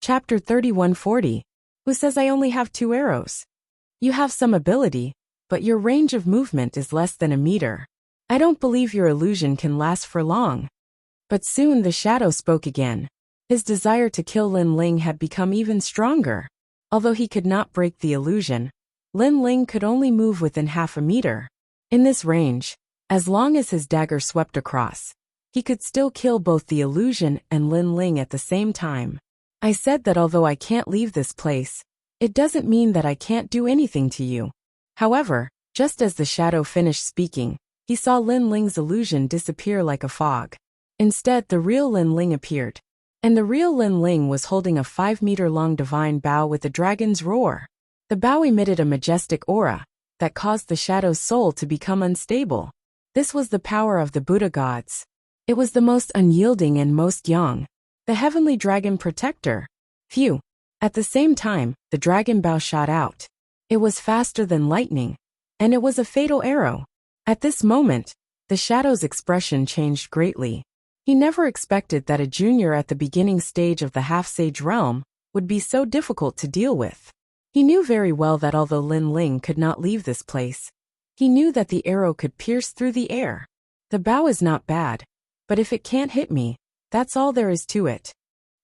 Chapter 3140. Who says I only have 2 arrows? You have some ability, but your range of movement is less than a meter. I don't believe your illusion can last for long. But soon the shadow spoke again. His desire to kill Lin Ling had become even stronger. Although he could not break the illusion, Lin Ling could only move within half a meter. In this range, as long as his dagger swept across, he could still kill both the illusion and Lin Ling at the same time. I said that although I can't leave this place, it doesn't mean that I can't do anything to you. However, just as the shadow finished speaking, he saw Lin Ling's illusion disappear like a fog. Instead, the real Lin Ling appeared. And the real Lin Ling was holding a 5-meter-long divine bow with a dragon's roar. The bow emitted a majestic aura that caused the shadow's soul to become unstable. This was the power of the Buddha gods. It was the most unyielding and most young. The heavenly dragon protector. Phew. At the same time, the dragon bow shot out. It was faster than lightning, and it was a fatal arrow. At this moment, the shadow's expression changed greatly. He never expected that a junior at the beginning stage of the half-sage realm would be so difficult to deal with. He knew very well that although Lin Ling could not leave this place, he knew that the arrow could pierce through the air. The bow is not bad, but if it can't hit me, that's all there is to it.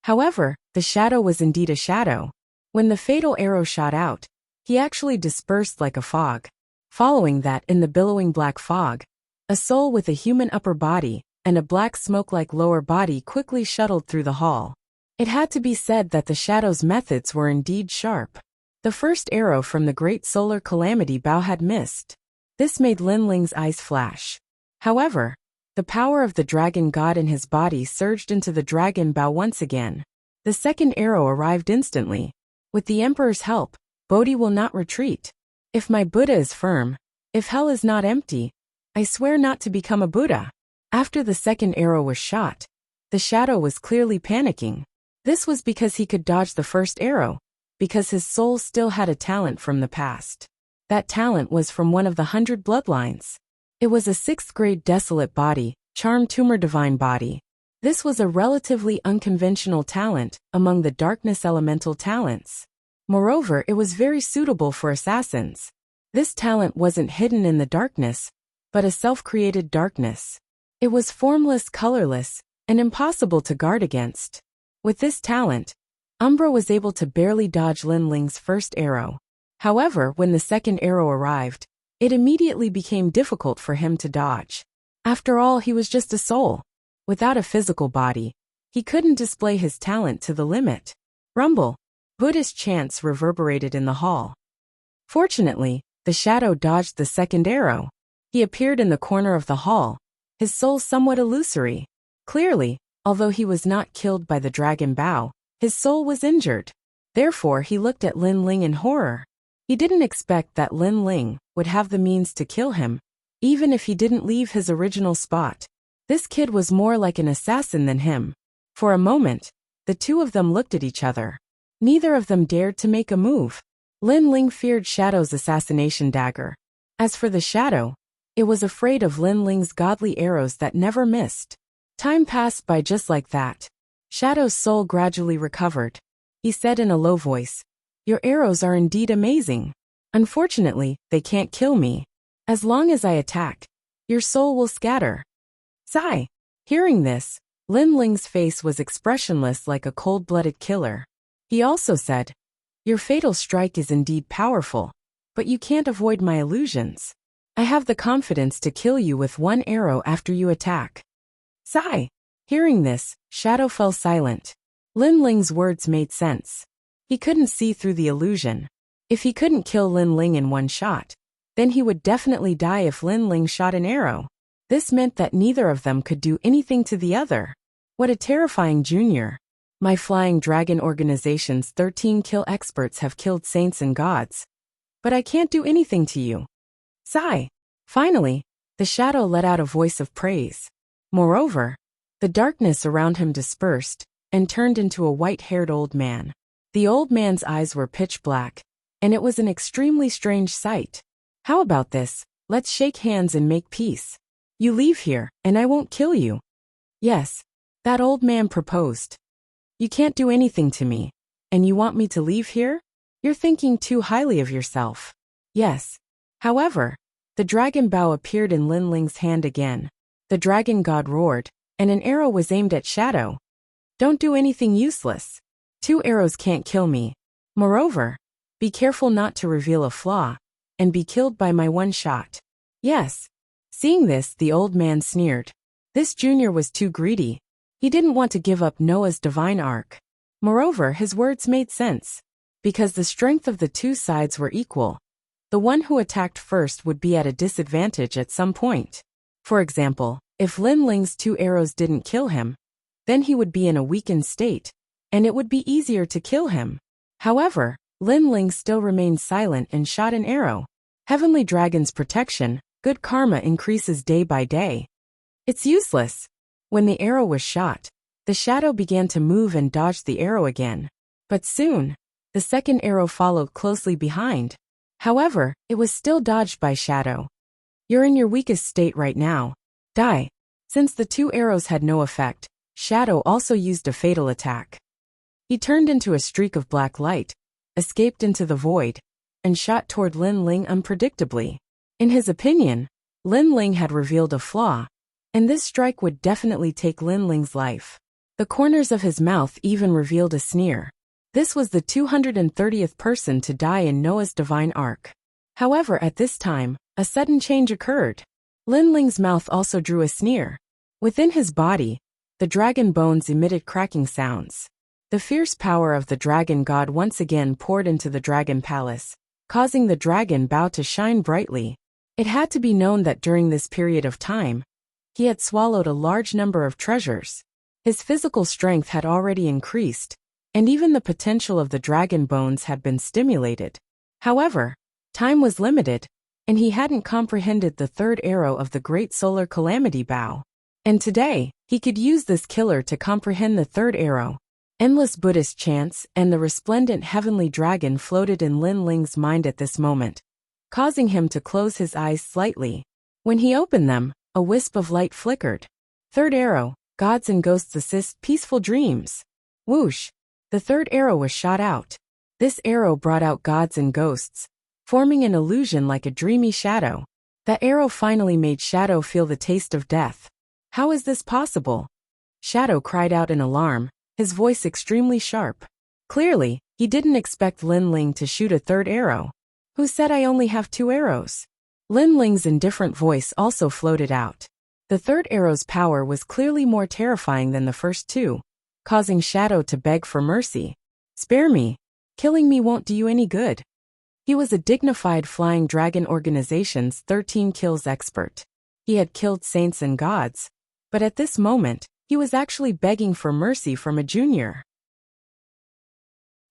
However, the shadow was indeed a shadow. When the fatal arrow shot out, he actually dispersed like a fog. Following that, in the billowing black fog, a soul with a human upper body and a black smoke-like lower body quickly shuttled through the hall. It had to be said that the shadow's methods were indeed sharp. The first arrow from the great solar calamity bow had missed. This made Lin Ling's eyes flash. However, the power of the dragon god in his body surged into the dragon bow once again. The second arrow arrived instantly. With the Emperor's help, Bodhi will not retreat. If my Buddha is firm, if hell is not empty, I swear not to become a Buddha. After the second arrow was shot, the shadow was clearly panicking. This was because he could dodge the first arrow, because his soul still had a talent from the past. That talent was from one of the 100 bloodlines. It was a 6th grade desolate body, charm tumor divine body. This was a relatively unconventional talent among the darkness elemental talents. Moreover, it was very suitable for assassins. This talent wasn't hidden in the darkness, but a self-created darkness. It was formless, colorless, and impossible to guard against. With this talent, Umbra was able to barely dodge Lin Ling's first arrow. However, when the second arrow arrived, it immediately became difficult for him to dodge. After all, he was just a soul. Without a physical body, he couldn't display his talent to the limit. Rumble. Buddhist chants reverberated in the hall. Fortunately, the shadow dodged the second arrow. He appeared in the corner of the hall, his soul somewhat illusory. Clearly, although he was not killed by the dragon bow, his soul was injured. Therefore, he looked at Lin Ling in horror. He didn't expect that Lin Ling would have the means to kill him, even if he didn't leave his original spot. This kid was more like an assassin than him. For a moment, the two of them looked at each other. Neither of them dared to make a move. Lin Ling feared Shadow's assassination dagger. As for the shadow, it was afraid of Lin Ling's godly arrows that never missed. Time passed by just like that. Shadow's soul gradually recovered. He said in a low voice, "Your arrows are indeed amazing. Unfortunately, they can't kill me. As long as I attack, your soul will scatter." Sigh. Hearing this, Lin Ling's face was expressionless like a cold-blooded killer. He also said, "Your fatal strike is indeed powerful, but you can't avoid my illusions. I have the confidence to kill you with 1 arrow after you attack." Sigh. Hearing this, Shadow fell silent. Lin Ling's words made sense. He couldn't see through the illusion. If he couldn't kill Lin Ling in 1 shot, then he would definitely die if Lin Ling shot an arrow. This meant that neither of them could do anything to the other. What a terrifying junior. My Flying Dragon organization's 13 kill experts have killed saints and gods. But I can't do anything to you. Sigh. Finally, the shadow let out a voice of praise. Moreover, the darkness around him dispersed and turned into a white-haired old man. The old man's eyes were pitch black, and it was an extremely strange sight. "How about this? Let's shake hands and make peace. You leave here, and I won't kill you." "Yes," that old man proposed. "You can't do anything to me. And you want me to leave here? You're thinking too highly of yourself. Yes. However, the dragon bow appeared in Lin Ling's hand again. The dragon god roared, and an arrow was aimed at Shadow. Don't do anything useless. 2 arrows can't kill me. Moreover, be careful not to reveal a flaw, and be killed by my one shot. Yes. Seeing this, the old man sneered. This junior was too greedy. He didn't want to give up Noah's divine arc. Moreover, his words made sense. Because the strength of the 2 sides were equal, the one who attacked first would be at a disadvantage at some point. For example, if Lin Ling's 2 arrows didn't kill him, then he would be in a weakened state, and it would be easier to kill him. However, Lin Ling still remained silent and shot an arrow. Heavenly Dragon's protection, good karma increases day by day. It's useless. When the arrow was shot, the shadow began to move and dodged the arrow again. But soon, the second arrow followed closely behind. However, it was still dodged by Shadow. You're in your weakest state right now. Die. Since the 2 arrows had no effect, Shadow also used a fatal attack. He turned into a streak of black light, escaped into the void, and shot toward Lin Ling unpredictably. In his opinion, Lin Ling had revealed a flaw, and this strike would definitely take Lin Ling's life. The corners of his mouth even revealed a sneer. This was the 230th person to die in Noah's divine arc. However, at this time, a sudden change occurred. Lin Ling's mouth also drew a sneer. Within his body, the dragon bones emitted cracking sounds. The fierce power of the dragon god once again poured into the dragon palace, causing the dragon bow to shine brightly. It had to be known that during this period of time, he had swallowed a large number of treasures. His physical strength had already increased, and even the potential of the dragon bones had been stimulated. However, time was limited, and he hadn't comprehended the 3rd arrow of the Great Solar Calamity Bow. And today, he could use this killer to comprehend the 3rd arrow. Endless Buddhist chants and the resplendent heavenly dragon floated in Lin Ling's mind at this moment, causing him to close his eyes slightly. When he opened them, a wisp of light flickered. 3rd arrow, gods and ghosts assist peaceful dreams. Whoosh! The 3rd arrow was shot out. This arrow brought out gods and ghosts, forming an illusion like a dreamy shadow. That arrow finally made Shadow feel the taste of death. How is this possible? Shadow cried out in alarm, his voice extremely sharp. Clearly, he didn't expect Lin Ling to shoot a 3rd arrow. Who said I only have 2 arrows? Lin Ling's indifferent voice also floated out. The 3rd arrow's power was clearly more terrifying than the first 2, causing Shadow to beg for mercy. Spare me. Killing me won't do you any good. He was a dignified Flying Dragon Organization's 13 kills expert. He had killed saints and gods, but at this moment, he was actually begging for mercy from a junior.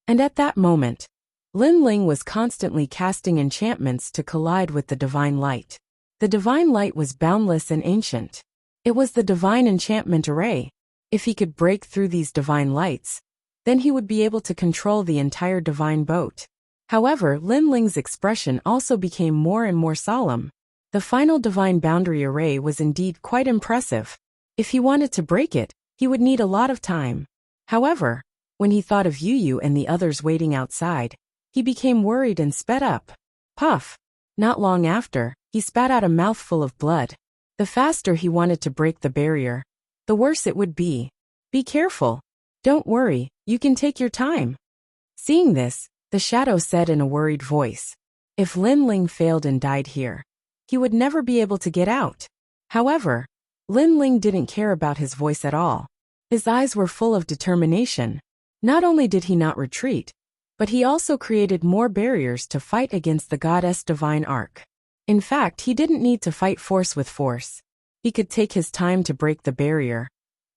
And at that moment, Lin Ling was constantly casting enchantments to collide with the divine light. The divine light was boundless and ancient. It was the divine enchantment array. If he could break through these divine lights, then he would be able to control the entire divine boat. However, Lin Ling's expression also became more and more solemn. The final divine boundary array was indeed quite impressive. If he wanted to break it, he would need a lot of time. However, when he thought of Yu and the others waiting outside, he became worried and sped up. Puff! Not long after, he spat out a mouthful of blood. The faster he wanted to break the barrier, the worse it would be. Be careful. Don't worry, you can take your time. Seeing this, the shadow said in a worried voice. If Lin Ling failed and died here, he would never be able to get out. However, Lin Ling didn't care about his voice at all. His eyes were full of determination. Not only did he not retreat, but he also created more barriers to fight against the goddess' divine arc. In fact, he didn't need to fight force with force. He could take his time to break the barrier.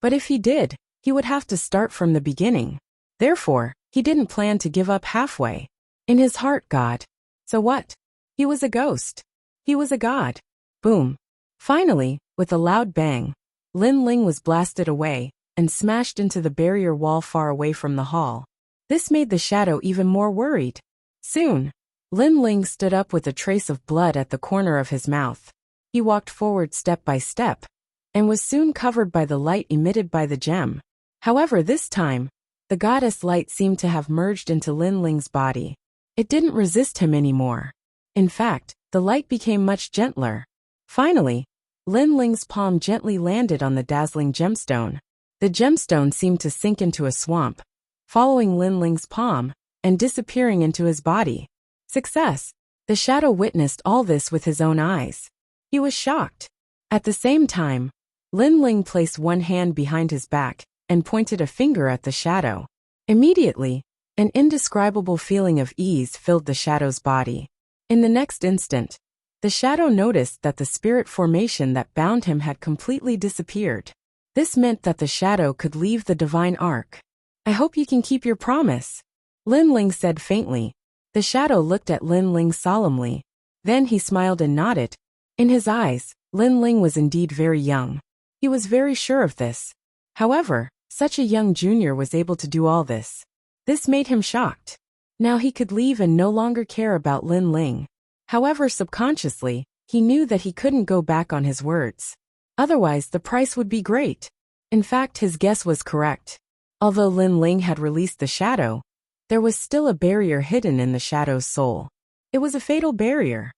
But if he did, he would have to start from the beginning. Therefore, he didn't plan to give up halfway. In his heart, God. So what? He was a ghost. He was a god. Boom. Finally, with a loud bang, Lin Ling was blasted away and smashed into the barrier wall far away from the hall. This made the shadow even more worried. Soon, Lin Ling stood up with a trace of blood at the corner of his mouth. He walked forward step by step, and was soon covered by the light emitted by the gem. However, this time, The goddess light seemed to have merged into Lin Ling's body. It didn't resist him anymore. In fact, the light became much gentler. Finally, Lin Ling's palm gently landed on the dazzling gemstone. The gemstone seemed to sink into a swamp, following Lin Ling's palm, and disappearing into his body. Success! The shadow witnessed all this with his own eyes. He was shocked. At the same time, Lin Ling placed one hand behind his back and pointed a finger at the shadow. Immediately, an indescribable feeling of ease filled the shadow's body. In the next instant, the shadow noticed that the spirit formation that bound him had completely disappeared. This meant that the shadow could leave the divine arc. I hope you can keep your promise, Lin Ling said faintly. The shadow looked at Lin Ling solemnly. Then he smiled and nodded. In his eyes, Lin Ling was indeed very young. He was very sure of this. However, such a young junior was able to do all this. This made him shocked. Now he could leave and no longer care about Lin Ling. However, subconsciously, he knew that he couldn't go back on his words. Otherwise, the price would be great. In fact, his guess was correct. Although Lin Ling had released the shadow, there was still a barrier hidden in the shadow's soul. It was a fatal barrier.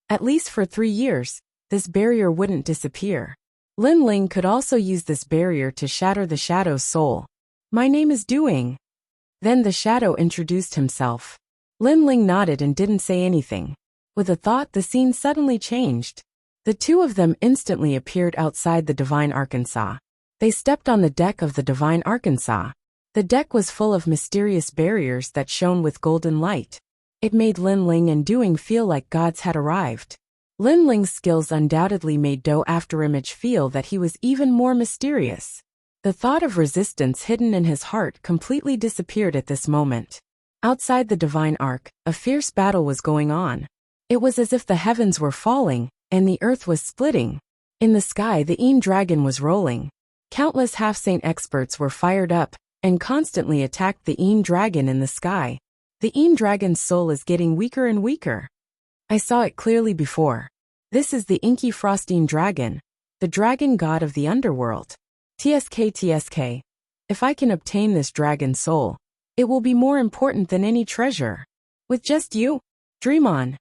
At least for 3 years, this barrier wouldn't disappear. Lin Ling could also use this barrier to shatter the shadow's soul. My name is Doing. Then the shadow introduced himself. Lin Ling nodded and didn't say anything. With a thought, the scene suddenly changed. The two of them instantly appeared outside the Divine Arkansas. They stepped on the deck of the Divine Arkansas. The deck was full of mysterious barriers that shone with golden light. It made Lin Ling and Doing feel like gods had arrived. Lin Ling's skills undoubtedly made Do Afterimage feel that he was even more mysterious. The thought of resistance hidden in his heart completely disappeared at this moment. Outside the Divine Arc, a fierce battle was going on. It was as if the heavens were falling, and the earth was splitting. In the sky, the Een Dragon was rolling. Countless half-saint experts were fired up, and constantly attacked the Een Dragon in the sky. The Een Dragon's soul is getting weaker and weaker. I saw it clearly before. This is the Inky Frosteen Dragon, the dragon god of the underworld. TSK. If I can obtain this dragon soul, it will be more important than any treasure. With just you, dream on.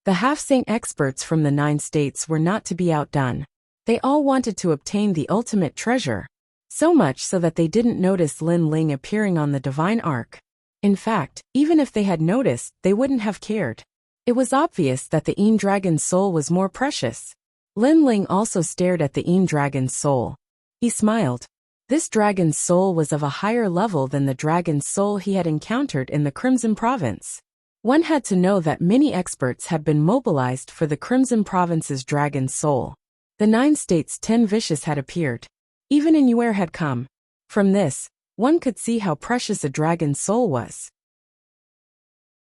The half-saint experts from the 9 states were not to be outdone. They all wanted to obtain the ultimate treasure. So much so that they didn't notice Lin Ling appearing on the Divine Arc. In fact, even if they had noticed, they wouldn't have cared. It was obvious that the Een Dragon's soul was more precious. Lin Ling also stared at the Een Dragon's soul. He smiled. This dragon's soul was of a higher level than the dragon's soul he had encountered in the Crimson Province. One had to know that many experts had been mobilized for the Crimson Province's dragon's soul. The 9 states 10 Vicious had appeared. Even Inuer had come. From this, one could see how precious a dragon's soul was.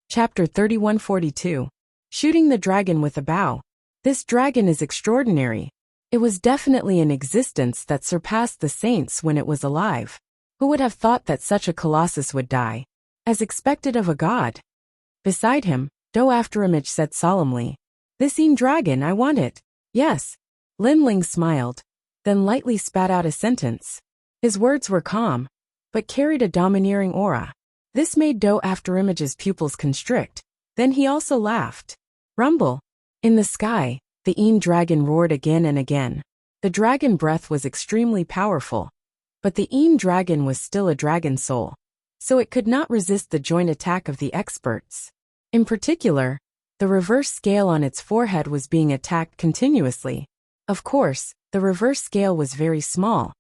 Chapter 3142. Shooting the Dragon with a Bow. This dragon is extraordinary. It was definitely an existence that surpassed the saints when it was alive. Who would have thought that such a colossus would die? As expected of a god. Beside him, Do Afterimage said solemnly, "This Een Dragon, I want it." Yes. Lin Ling smiled, then lightly spat out a sentence. His words were calm, but carried a domineering aura. This made Do Afterimage's pupils constrict. Then he also laughed. Rumble. In the sky, the Een Dragon roared again and again. The dragon breath was extremely powerful. But the Een Dragon was still a dragon soul, so it could not resist the joint attack of the experts. In particular, the reverse scale on its forehead was being attacked continuously. Of course, the reverse scale was very small,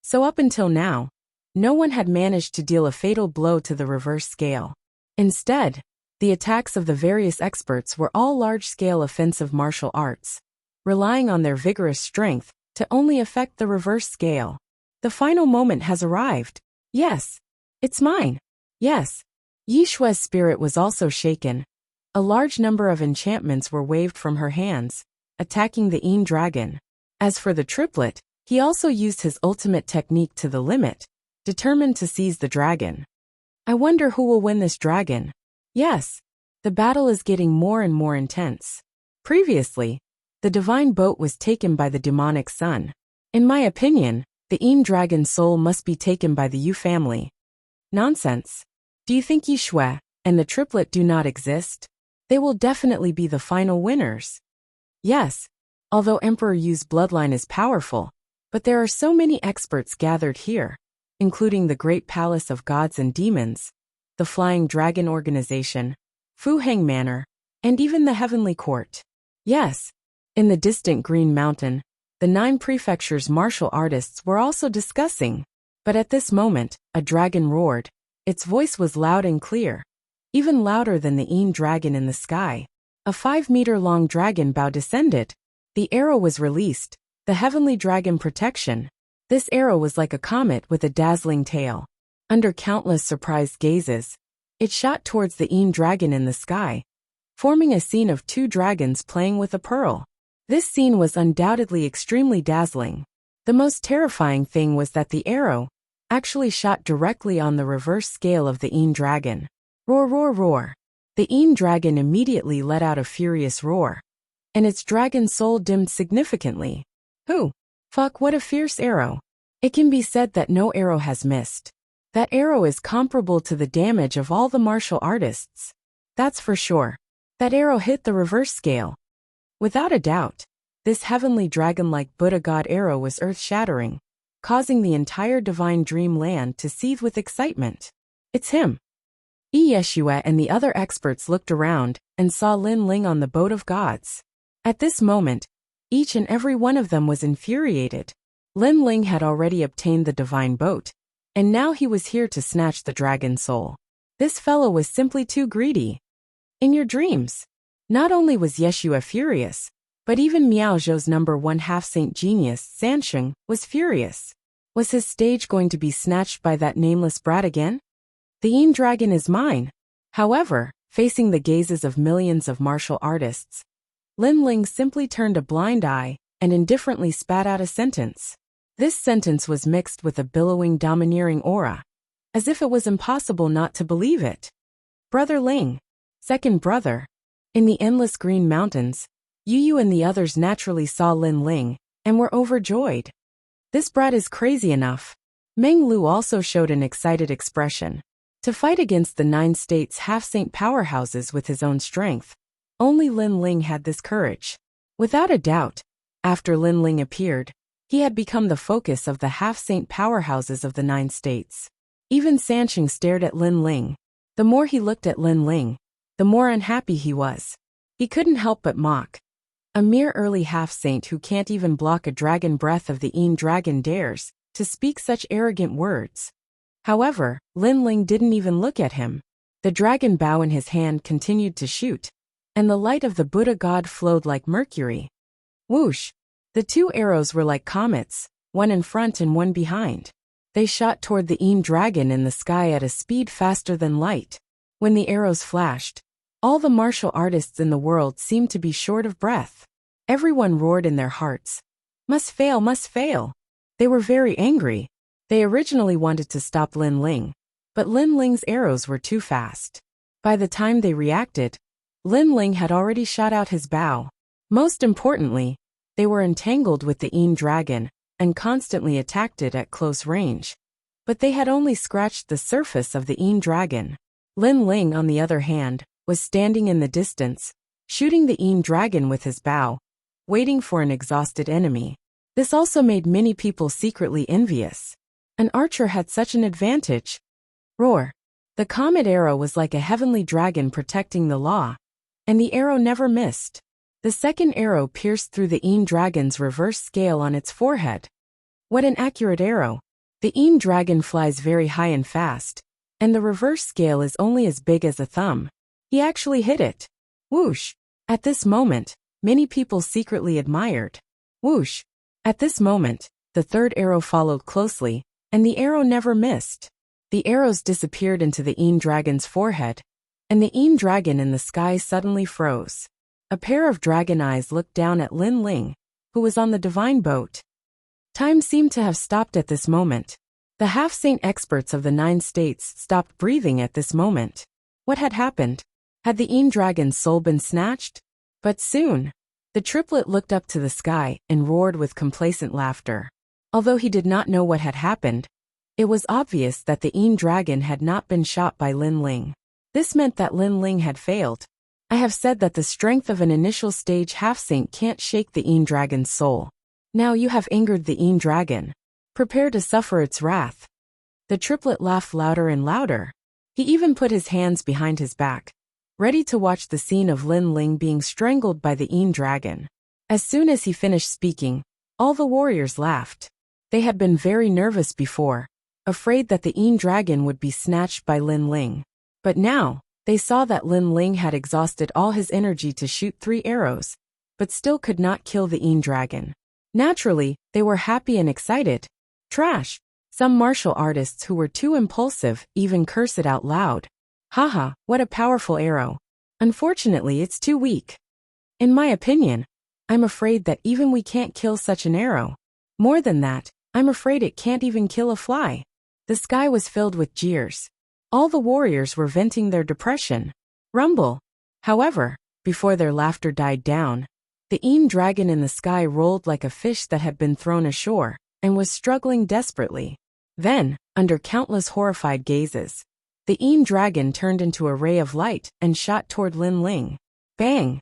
so up until now, no one had managed to deal a fatal blow to the reverse scale. Instead, the attacks of the various experts were all large-scale offensive martial arts, relying on their vigorous strength to only affect the reverse scale. The final moment has arrived. Yes. It's mine. Yes. Yishua's spirit was also shaken. A large number of enchantments were waved from her hands, attacking the Een Dragon. As for the triplet, he also used his ultimate technique to the limit, determined to seize the dragon. I wonder who will win this dragon. Yes. The battle is getting more and more intense. Previously, the divine boat was taken by the demonic sun. In my opinion, the Een Dragon's soul must be taken by the Yu family. Nonsense. Do you think Yishue and the triplet do not exist? They will definitely be the final winners. Yes, although Emperor Yu's bloodline is powerful, but there are so many experts gathered here, including the Great Palace of Gods and Demons, the Flying Dragon Organization, Fu Heng Manor, and even the Heavenly Court. Yes, in the distant Green Mountain, the 9 prefectures' martial artists were also discussing. But at this moment, a dragon roared. Its voice was loud and clear, even louder than the Yin dragon in the sky. A 5-meter-long dragon bow descended. The arrow was released, the heavenly dragon protection. This arrow was like a comet with a dazzling tail. Under countless surprised gazes, it shot towards the Yin dragon in the sky, forming a scene of 2 dragons playing with a pearl. This scene was undoubtedly extremely dazzling. The most terrifying thing was that the arrow actually shot directly on the reverse scale of the Yin dragon. Roar, roar, roar. The Yin dragon immediately let out a furious roar, and its dragon soul dimmed significantly. Fuck, what a fierce arrow. It can be said that no arrow has missed. That arrow is comparable to the damage of all the martial artists. That's for sure. That arrow hit the reverse scale. Without a doubt, this heavenly dragon-like Buddha god arrow was earth-shattering, causing the entire divine dream land to seethe with excitement. It's him. Yeshua and the other experts looked around and saw Lin Ling on the boat of gods. At this moment, each and every one of them was infuriated. Lin Ling had already obtained the divine boat, and now he was here to snatch the dragon soul. This fellow was simply too greedy. In your dreams, not only was Yeshua furious, but even Miao Zhou's #1 half-saint genius, Sansheng, was furious. Was his stage going to be snatched by that nameless brat again? The Yin dragon is mine. However, facing the gazes of millions of martial artists, Lin Ling simply turned a blind eye and indifferently spat out a sentence. This sentence was mixed with a billowing, domineering aura, as if it was impossible not to believe it. Brother Ling, second brother. In the endless green mountains, Yu and the others naturally saw Lin Ling and were overjoyed. This brat is crazy enough. Meng Lu also showed an excited expression. To fight against the 9 states' half-saint powerhouses with his own strength, only Lin Ling had this courage. Without a doubt, after Lin Ling appeared, he had become the focus of the half-saint powerhouses of the 9 states. Even Sansheng stared at Lin Ling. The more he looked at Lin Ling, the more unhappy he was. He couldn't help but mock. A mere early half-saint who can't even block a dragon breath of the Yin dragon dares to speak such arrogant words. However, Lin Ling didn't even look at him. The dragon bow in his hand continued to shoot, and the light of the Buddha god flowed like mercury. Whoosh! The 2 arrows were like comets, one in front and one behind. They shot toward the Yin dragon in the sky at a speed faster than light. When the arrows flashed, all the martial artists in the world seemed to be short of breath. Everyone roared in their hearts. Must fail, must fail. They were very angry. They originally wanted to stop Lin Ling, but Lin Ling's arrows were too fast. By the time they reacted, Lin Ling had already shot out his bow. Most importantly, they were entangled with the Yin dragon and constantly attacked it at close range. But they had only scratched the surface of the Yin dragon. Lin Ling, on the other hand, was standing in the distance, shooting the Yin dragon with his bow, waiting for an exhausted enemy. This also made many people secretly envious. An archer had such an advantage. Roar! The comet arrow was like a heavenly dragon protecting the law, and the arrow never missed. The second arrow pierced through the Yin dragon's reverse scale on its forehead. What an accurate arrow! The Yin dragon flies very high and fast, and the reverse scale is only as big as a thumb. He actually hit it. Whoosh! At this moment, many people secretly admired. Whoosh! At this moment, the third arrow followed closely, and the arrow never missed. The arrows disappeared into the Yin dragon's forehead, and the Yin dragon in the sky suddenly froze. A pair of dragon eyes looked down at Lin Ling, who was on the divine boat. Time seemed to have stopped at this moment. The half-saint experts of the 9 states stopped breathing at this moment. What had happened? Had the Yin dragon's soul been snatched? But soon, the triplet looked up to the sky and roared with complacent laughter. Although he did not know what had happened, It was obvious that the dragon had not been shot by Lin Ling. This meant that Lin Ling had failed. I have said that the strength of an initial stage half-saint can't shake the dragon's soul. Now you have angered the dragon. Prepare to suffer its wrath. The triplet laughed louder and louder. He even put his hands behind his back, ready to watch the scene of Lin Ling being strangled by the dragon. As soon as he finished speaking, all the warriors laughed. They had been very nervous before, afraid that the dragon would be snatched by Lin Ling. But now, they saw that Lin Ling had exhausted all his energy to shoot 3 arrows, but still could not kill the dragon. Naturally, they were happy and excited. Trash! Some martial artists who were too impulsive even cursed it out loud. Haha, what a powerful arrow. Unfortunately, it's too weak. In my opinion, I'm afraid that even we can't kill such an arrow. More than that, I'm afraid it can't even kill a fly. The sky was filled with jeers. All the warriors were venting their depression. Rumble. However, before their laughter died down, the dragon in the sky rolled like a fish that had been thrown ashore, and was struggling desperately. Then, under countless horrified gazes, the dragon turned into a ray of light and shot toward Lin Ling. Bang!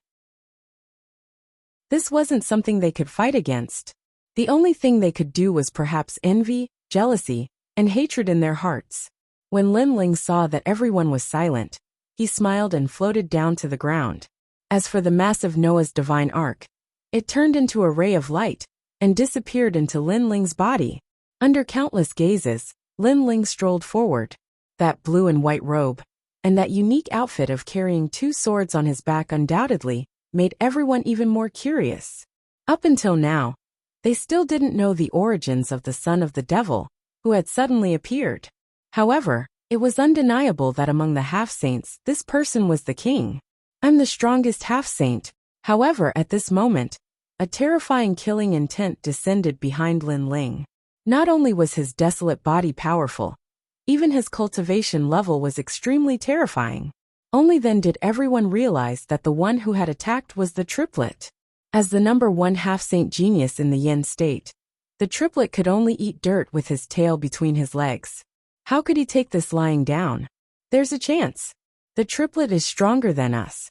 This wasn't something they could fight against. The only thing they could do was perhaps envy, jealousy, and hatred in their hearts. When Lin Ling saw that everyone was silent, he smiled and floated down to the ground. As for the massive Noah's divine ark, it turned into a ray of light and disappeared into Lin Ling's body. Under countless gazes, Lin Ling strolled forward. That blue and white robe, and that unique outfit of carrying 2 swords on his back undoubtedly made everyone even more curious. Up until now, they still didn't know the origins of the son of the devil, who had suddenly appeared. However, it was undeniable that among the half-saints this person was the king. I'm the strongest half-saint. However, at this moment, a terrifying killing intent descended behind Lin Ling. Not only was his desolate body powerful, even his cultivation level was extremely terrifying. Only then did everyone realize that the one who had attacked was the triplet. As the number 1 half-saint genius in the Yin state, the triplet could only eat dirt with his tail between his legs. How could he take this lying down? There's a chance. The triplet is stronger than us.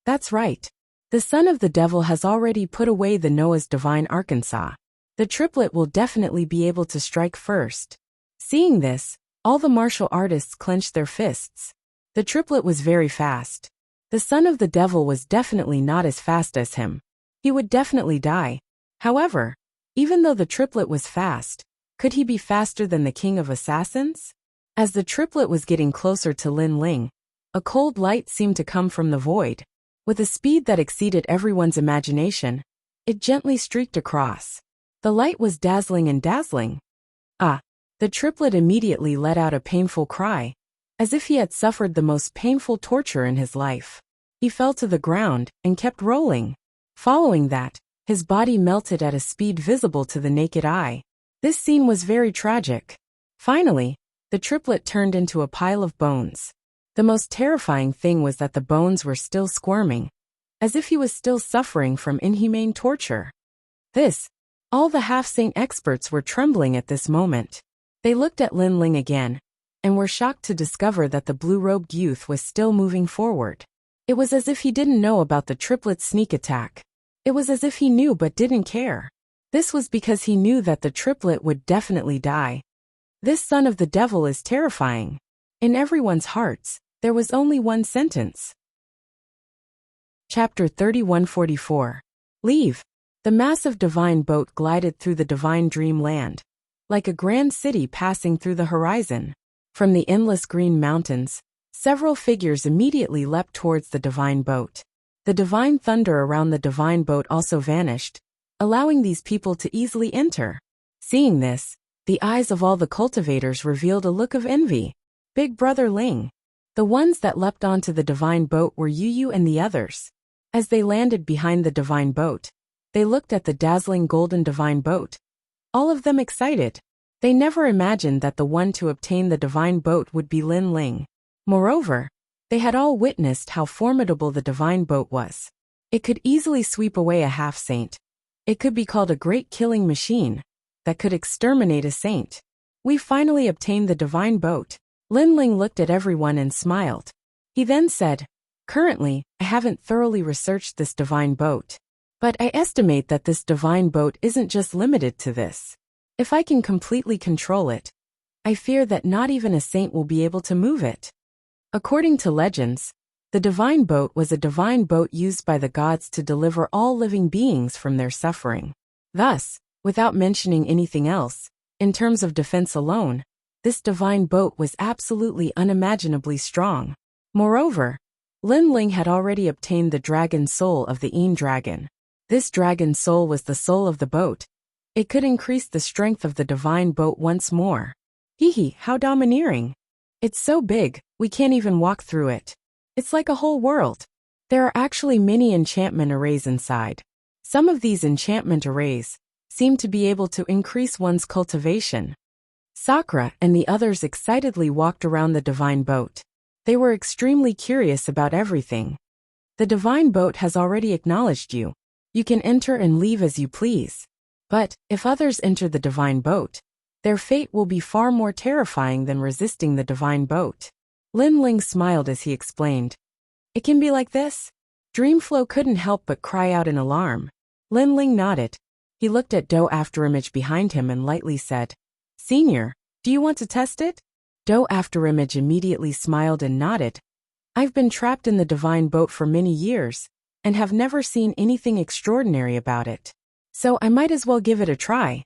That's right. The son of the devil has already put away the Noah's divine Arkansas. The triplet will definitely be able to strike first. Seeing this, all the martial artists clenched their fists. The triplet was very fast. The son of the devil was definitely not as fast as him. He would definitely die. However, even though the triplet was fast, could he be faster than the king of assassins? As the triplet was getting closer to Lin Ling, a cold light seemed to come from the void. With a speed that exceeded everyone's imagination, it gently streaked across. The light was dazzling and dazzling. Ah! The triplet immediately let out a painful cry, as if he had suffered the most painful torture in his life. He fell to the ground and kept rolling. Following that, his body melted at a speed visible to the naked eye. This scene was very tragic. Finally, the triplet turned into a pile of bones. The most terrifying thing was that the bones were still squirming, as if he was still suffering from inhumane torture. All the half-saint experts were trembling at this moment. They looked at Lin Ling again, and were shocked to discover that the blue-robed youth was still moving forward. It was as if he didn't know about the triplet's sneak attack. It was as if he knew but didn't care. This was because he knew that the triplet would definitely die. This son of the devil is terrifying. In everyone's hearts, there was only one sentence. Chapter 3144. Leave. The massive divine boat glided through the divine dreamland, like a grand city passing through the horizon. From the endless green mountains, several figures immediately leapt towards the divine boat. The divine thunder around the divine boat also vanished, allowing these people to easily enter. Seeing this, the eyes of all the cultivators revealed a look of envy. Big Brother Ling. The ones that leapt onto the divine boat were Yu and the others. As they landed behind the divine boat, they looked at the dazzling golden divine boat, all of them excited. They never imagined that the one to obtain the divine boat would be Lin Ling. Moreover, they had all witnessed how formidable the divine boat was. It could easily sweep away a half-saint. It could be called a great killing machine that could exterminate a saint. We finally obtained the divine boat. Lin Ling looked at everyone and smiled. He then said, currently, I haven't thoroughly researched this divine boat. But I estimate that this divine boat isn't just limited to this. If I can completely control it, I fear that not even a saint will be able to move it. According to legends, the divine boat was a divine boat used by the gods to deliver all living beings from their suffering. Thus, without mentioning anything else, in terms of defense alone, this divine boat was absolutely unimaginably strong. Moreover, Lin Ling had already obtained the dragon soul of the Een dragon. This dragon soul was the soul of the boat. It could increase the strength of the divine boat once more. Hee, how domineering. It's so big, we can't even walk through it. It's like a whole world. There are actually many enchantment arrays inside. Some of these enchantment arrays seem to be able to increase one's cultivation. Sakura and the others excitedly walked around the divine boat. They were extremely curious about everything. The divine boat has already acknowledged you. You can enter and leave as you please. But, if others enter the divine boat, their fate will be far more terrifying than resisting the divine boat. Lin Ling smiled as he explained. It can be like this? Dreamflow couldn't help but cry out in alarm. Lin Ling nodded. He looked at Do Afterimage behind him and lightly said, Senior, do you want to test it? Do Afterimage immediately smiled and nodded. I've been trapped in the divine boat for many years, and have never seen anything extraordinary about it. So I might as well give it a try.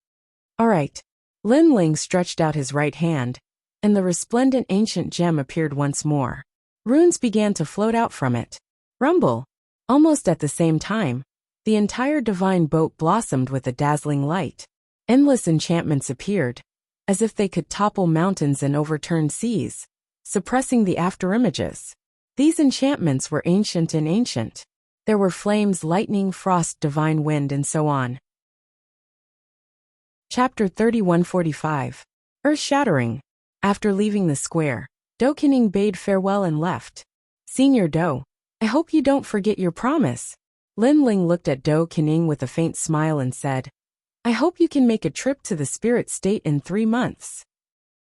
Alright. Lin Ling stretched out his right hand, and the resplendent ancient gem appeared once more. Runes began to float out from it. Rumble. Almost at the same time, the entire divine boat blossomed with a dazzling light. Endless enchantments appeared, as if they could topple mountains and overturn seas, suppressing the afterimages. These enchantments were ancient and ancient. There were flames, lightning, frost, divine wind, and so on. Chapter 3145. Earth-shattering. After leaving the square, Do Kening bade farewell and left. Senior Do, I hope you don't forget your promise. Lin Ling looked at Do Kening with a faint smile and said, I hope you can make a trip to the spirit state in 3 months.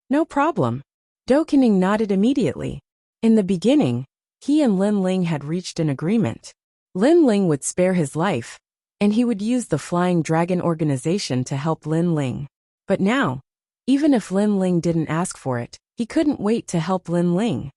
No problem. Do Kening nodded immediately. In the beginning, he and Lin Ling had reached an agreement. Lin Ling would spare his life, and he would use the Flying Dragon organization to help Lin Ling. But now, even if Lin Ling didn't ask for it, he couldn't wait to help Lin Ling.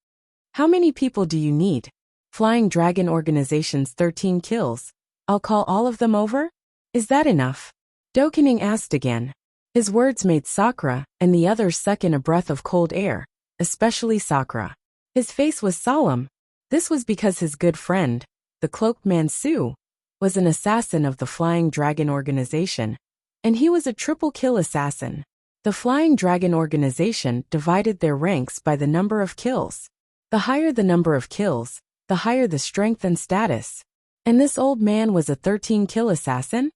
How many people do you need? Flying Dragon organization's 13 kills. I'll call all of them over? Is that enough? Do Kening asked again. His words made Sakura and the others suck in a breath of cold air, especially Sakura. His face was solemn. This was because his good friend, the cloaked man Su, was an assassin of the Flying Dragon organization, and he was a triple-kill assassin. The Flying Dragon organization divided their ranks by the number of kills. The higher the number of kills, the higher the strength and status. And this old man was a 13-kill assassin?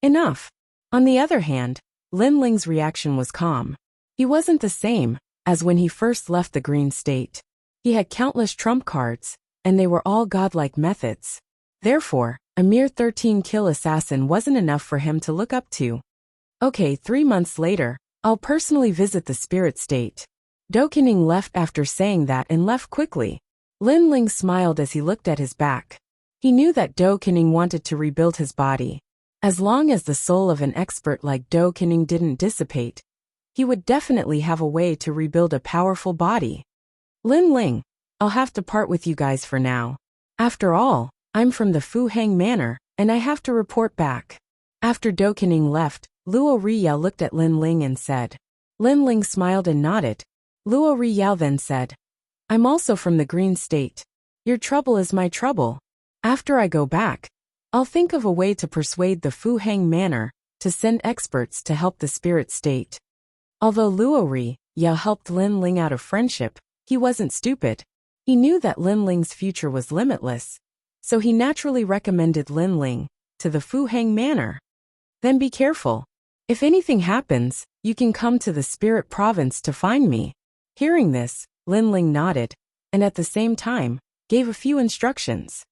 Enough. On the other hand, Lin Ling's reaction was calm. He wasn't the same as when he first left the Green State. He had countless trump cards, and they were all godlike methods. Therefore, a mere 13-kill assassin wasn't enough for him to look up to. Okay, 3 months later, I'll personally visit the spirit state. Do Kening left after saying that and left quickly. Lin Ling smiled as he looked at his back. He knew that Do Kening wanted to rebuild his body. As long as the soul of an expert like Do Kening didn't dissipate, he would definitely have a way to rebuild a powerful body. Lin Ling, I'll have to part with you guys for now. After all, I'm from the Fu Hang Manor, and I have to report back. After Do Kening left, Luo Riyao looked at Lin Ling and said. Lin Ling smiled and nodded. Luo Riyao then said, I'm also from the Green State. Your trouble is my trouble. After I go back, I'll think of a way to persuade the Fu Hang Manor to send experts to help the spirit state. Although Luo Riyao helped Lin Ling out of friendship, he wasn't stupid. He knew that Lin Ling's future was limitless, so he naturally recommended Lin Ling to the Fu Hang Manor. Then be careful. If anything happens, you can come to the spirit province to find me. Hearing this, Lin Ling nodded, and at the same time, gave a few instructions.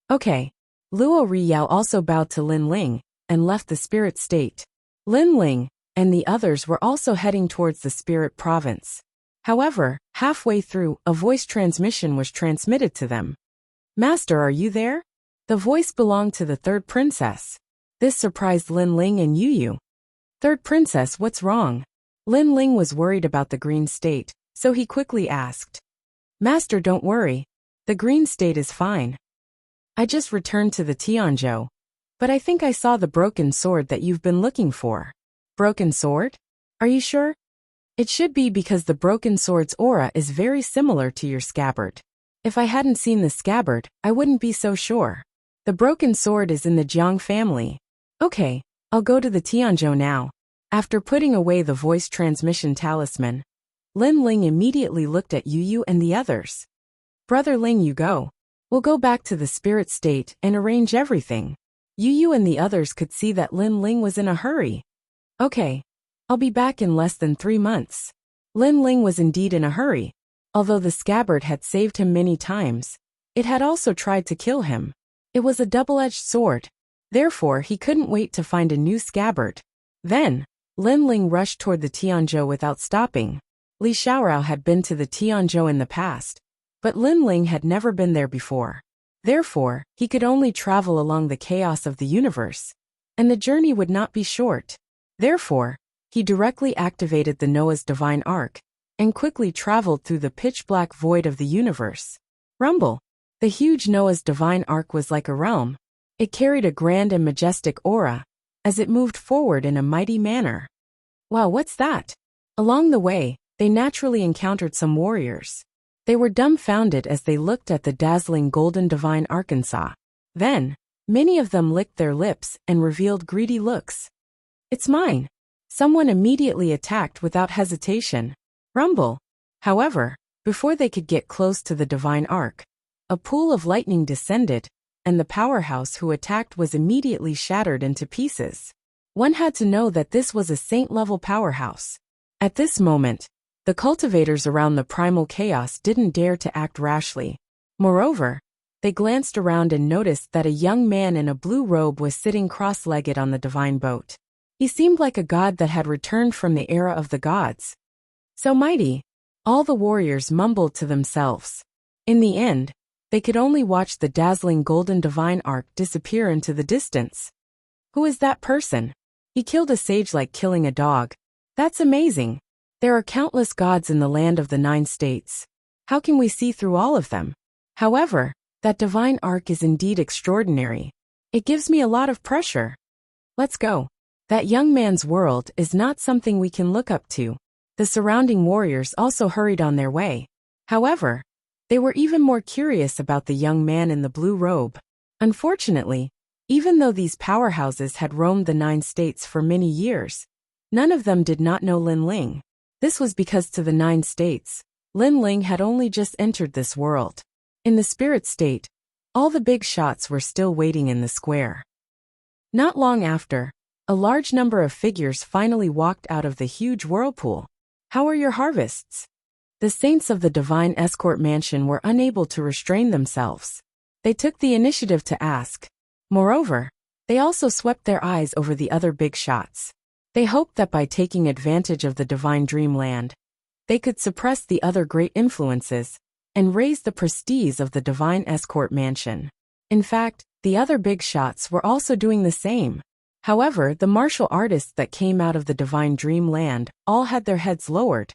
Okay. Luo Riyao also bowed to Lin Ling, and left the spirit state. Lin Ling, and the others were also heading towards the spirit province. However, halfway through, a voice transmission was transmitted to them. "Master, are you there?" The voice belonged to the third princess. This surprised Lin Ling and Yu. "Third princess, what's wrong?" Lin Ling was worried about the green state, so he quickly asked. "Master, don't worry. The green state is fine. I just returned to the Tianzhou. But I think I saw the broken sword that you've been looking for." "Broken sword? Are you sure?" "It should be because the broken sword's aura is very similar to your scabbard. If I hadn't seen the scabbard, I wouldn't be so sure. The broken sword is in the Jiang family." "Okay, I'll go to the Tianzhou now." After putting away the voice transmission talisman, Lin Ling immediately looked at Yu and the others. "Brother Ling, you go. We'll go back to the spirit state and arrange everything." Yu and the others could see that Lin Ling was in a hurry. "Okay, I'll be back in less than 3 months." Lin Ling was indeed in a hurry. Although the scabbard had saved him many times, it had also tried to kill him. It was a double-edged sword. Therefore, he couldn't wait to find a new scabbard. Then, Lin Ling rushed toward the Tianzhou without stopping. Li Xiaorao had been to the Tianzhou in the past, but Lin Ling had never been there before. Therefore, he could only travel along the chaos of the universe, and the journey would not be short. Therefore, he directly activated the Noah's divine arc, and quickly traveled through the pitch-black void of the universe. Rumble! The huge Noah's divine arc was like a realm. It carried a grand and majestic aura, as it moved forward in a mighty manner. Wow, what's that? Along the way, they naturally encountered some warriors. They were dumbfounded as they looked at the dazzling golden divine Arkansas. Then, many of them licked their lips and revealed greedy looks. "It's mine!" Someone immediately attacked without hesitation. Rumble! However, before they could get close to the divine arc, a pool of lightning descended, and the powerhouse who attacked was immediately shattered into pieces. One had to know that this was a saint-level powerhouse. At this moment, the cultivators around the primal chaos didn't dare to act rashly. Moreover, they glanced around and noticed that a young man in a blue robe was sitting cross-legged on the divine boat. He seemed like a god that had returned from the era of the gods. So mighty! All the warriors mumbled to themselves. In the end, they could only watch the dazzling golden divine arc disappear into the distance. Who is that person? He killed a sage like killing a dog. That's amazing. There are countless gods in the land of the 9 states. How can we see through all of them? However, that divine arc is indeed extraordinary. It gives me a lot of pressure. Let's go. That young man's world is not something we can look up to. The surrounding warriors also hurried on their way. However, they were even more curious about the young man in the blue robe. Unfortunately, even though these powerhouses had roamed the 9 states for many years, none of them did not know Lin Ling. This was because to the 9 states, Lin Ling had only just entered this world. In the spirit state, all the big shots were still waiting in the square. Not long after, a large number of figures finally walked out of the huge whirlpool. "How are your harvests?" The saints of the divine escort mansion were unable to restrain themselves. They took the initiative to ask. Moreover, they also swept their eyes over the other big shots. They hoped that by taking advantage of the divine dreamland, they could suppress the other great influences and raise the prestige of the divine escort mansion. In fact, the other big shots were also doing the same. However, the martial artists that came out of the divine dreamland all had their heads lowered,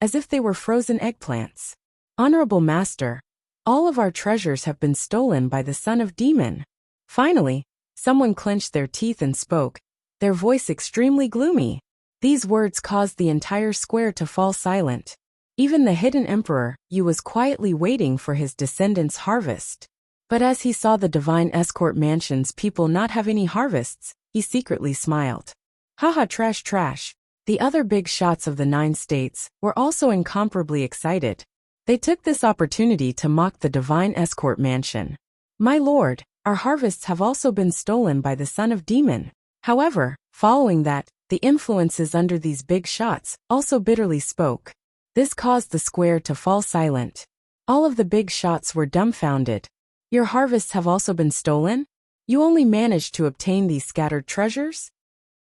as if they were frozen eggplants. "Honorable Master, all of our treasures have been stolen by the son of demon." Finally, someone clenched their teeth and spoke, their voice extremely gloomy. These words caused the entire square to fall silent. Even the hidden emperor, Yu, was quietly waiting for his descendants' harvest. But as he saw the divine escort mansion's people not have any harvests, he secretly smiled. Haha, trash trash. The other big shots of the 9 states were also incomparably excited. They took this opportunity to mock the divine escort mansion. "My lord, our harvests have also been stolen by the son of demon." However, following that, the influences under these big shots also bitterly spoke. This caused the square to fall silent. All of the big shots were dumbfounded. "Your harvests have also been stolen? You only managed to obtain these scattered treasures?"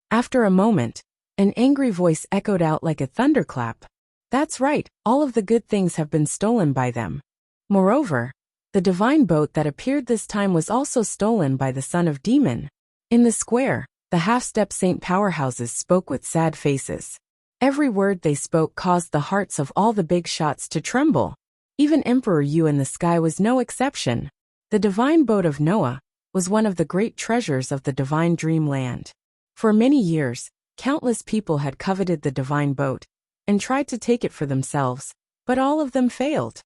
After a moment, An angry voice echoed out like a thunderclap. That's right, all of the good things have been stolen by them. Moreover, the divine boat that appeared this time was also stolen by the son of demon. In the square, the half-step saint powerhouses spoke with sad faces. Every word they spoke caused the hearts of all the big shots to tremble. Even Emperor Yu in the sky was no exception. The divine boat of Noah was one of the great treasures of the divine dreamland. For many years, countless people had coveted the divine boat and tried to take it for themselves, but all of them failed.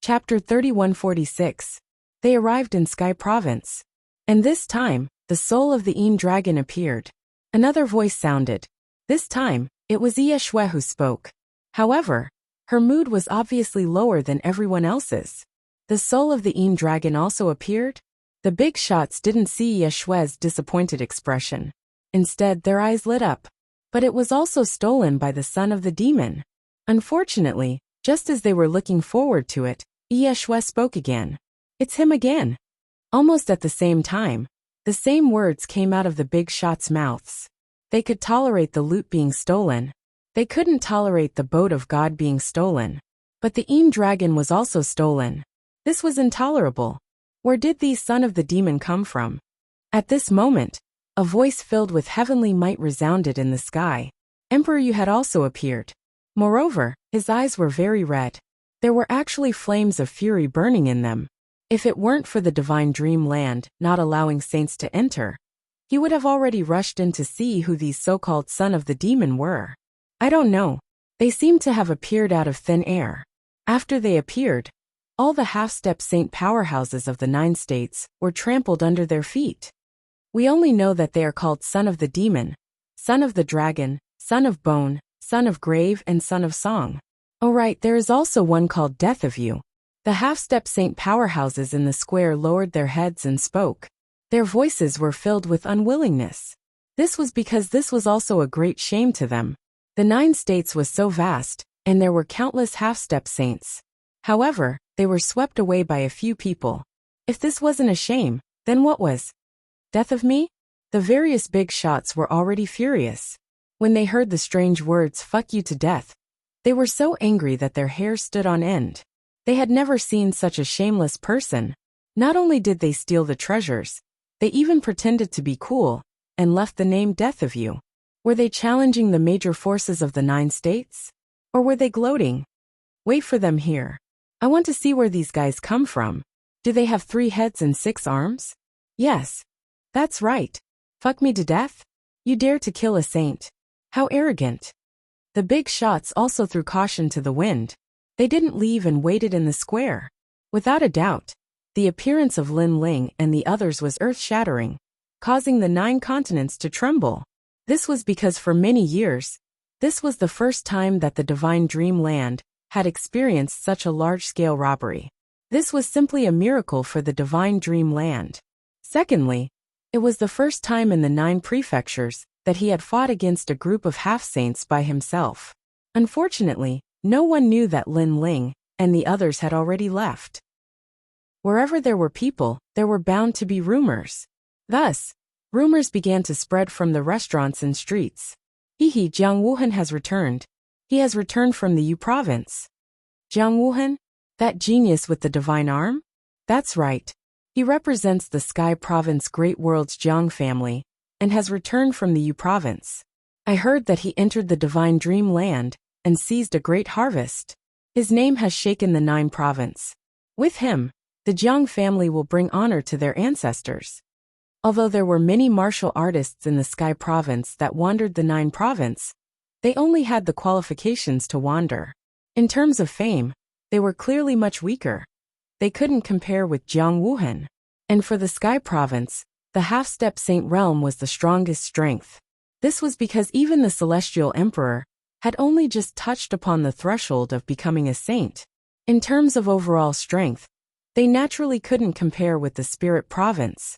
Chapter 3146. They arrived in Sky Province. And this time, the soul of the Een dragon appeared. Another voice sounded. This time, it was Ye Shui who spoke. However, her mood was obviously lower than everyone else's. The soul of the Een dragon also appeared. The big shots didn't see Ye Shui's disappointed expression. Instead, their eyes lit up. But it was also stolen by the son of the demon. Unfortunately, just as they were looking forward to it, Ye Shui spoke again. It's him again. Almost at the same time, the same words came out of the big shots' mouths. They could tolerate the loot being stolen. They couldn't tolerate the boat of God being stolen. But the Een dragon was also stolen. This was intolerable. Where did these son of the demon come from? At this moment, a voice filled with heavenly might resounded in the sky. Emperor Yu had also appeared. Moreover, his eyes were very red. There were actually flames of fury burning in them. If it weren't for the divine dream land not allowing saints to enter, he would have already rushed in to see who these so-called son of the demon were. I don't know. They seemed to have appeared out of thin air. After they appeared, all the half-step saint powerhouses of the 9 states were trampled under their feet. We only know that they are called son of the demon, son of the dragon, son of bone, son of grave, and son of song. Oh right, there is also one called death of you. The half-step saint powerhouses in the square lowered their heads and spoke. Their voices were filled with unwillingness. This was because this was also a great shame to them. The 9 states was so vast, and there were countless half-step saints. However, they were swept away by a few people. If this wasn't a shame, then what was? Death of me? The various big shots were already furious. When they heard the strange words "fuck you to death," they were so angry that their hair stood on end. They had never seen such a shameless person. Not only did they steal the treasures, they even pretended to be cool and left the name Death of You. Were they challenging the major forces of the 9 states? Or were they gloating? Wait for them here. I want to see where these guys come from. Do they have 3 heads and 6 arms? Yes. That's right. Fuck me to death? You dare to kill a saint. How arrogant. The big shots also threw caution to the wind. They didn't leave and waited in the square. Without a doubt, the appearance of Lin Ling and the others was earth-shattering, causing the 9 continents to tremble. This was because for many years, this was the first time that the divine dream land had experienced such a large-scale robbery. This was simply a miracle for the divine dream land. Secondly, it was the first time in the 9 prefectures that he had fought against a group of half-saints by himself. Unfortunately, no one knew that Lin Ling and the others had already left. Wherever there were people, there were bound to be rumors. Thus, rumors began to spread from the restaurants and streets. Jiang Wuhan has returned. He has returned from the Yu province. Jiang Wuhan? That genius with the divine arm? That's right. He represents the Sky Province Great World's Jiang family and has returned from the Yu province. I heard that he entered the divine dream land and seized a great harvest. His name has shaken the 9 province. With him, the Jiang family will bring honor to their ancestors. Although there were many martial artists in the Sky Province that wandered the 9 province, they only had the qualifications to wander. In terms of fame, they were clearly much weaker. They couldn't compare with Jiang Wuhan. And for the Sky Province, the half-step saint realm was the strongest strength. This was because even the celestial emperor had only just touched upon the threshold of becoming a saint. In terms of overall strength, they naturally couldn't compare with the spirit province.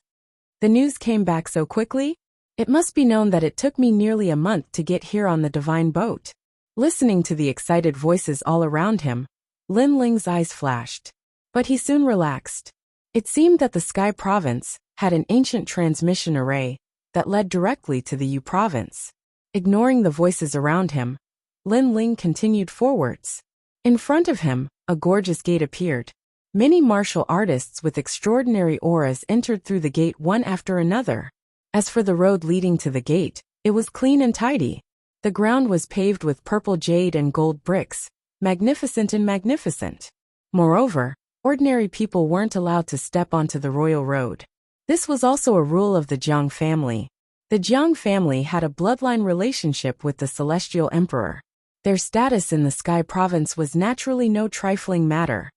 The news came back so quickly? It must be known that it took me nearly a month to get here on the divine boat. Listening to the excited voices all around him, Lin Ling's eyes flashed. But he soon relaxed. It seemed that the Sky Province had an ancient transmission array that led directly to the Yu province. Ignoring the voices around him, Lin Ling continued forwards. In front of him, a gorgeous gate appeared. Many martial artists with extraordinary auras entered through the gate one after another. As for the road leading to the gate, it was clean and tidy. The ground was paved with purple jade and gold bricks, magnificent and magnificent. Moreover, ordinary people weren't allowed to step onto the royal road. This was also a rule of the Jiang family. The Jiang family had a bloodline relationship with the Celestial Emperor. Their status in the Sky Province was naturally no trifling matter.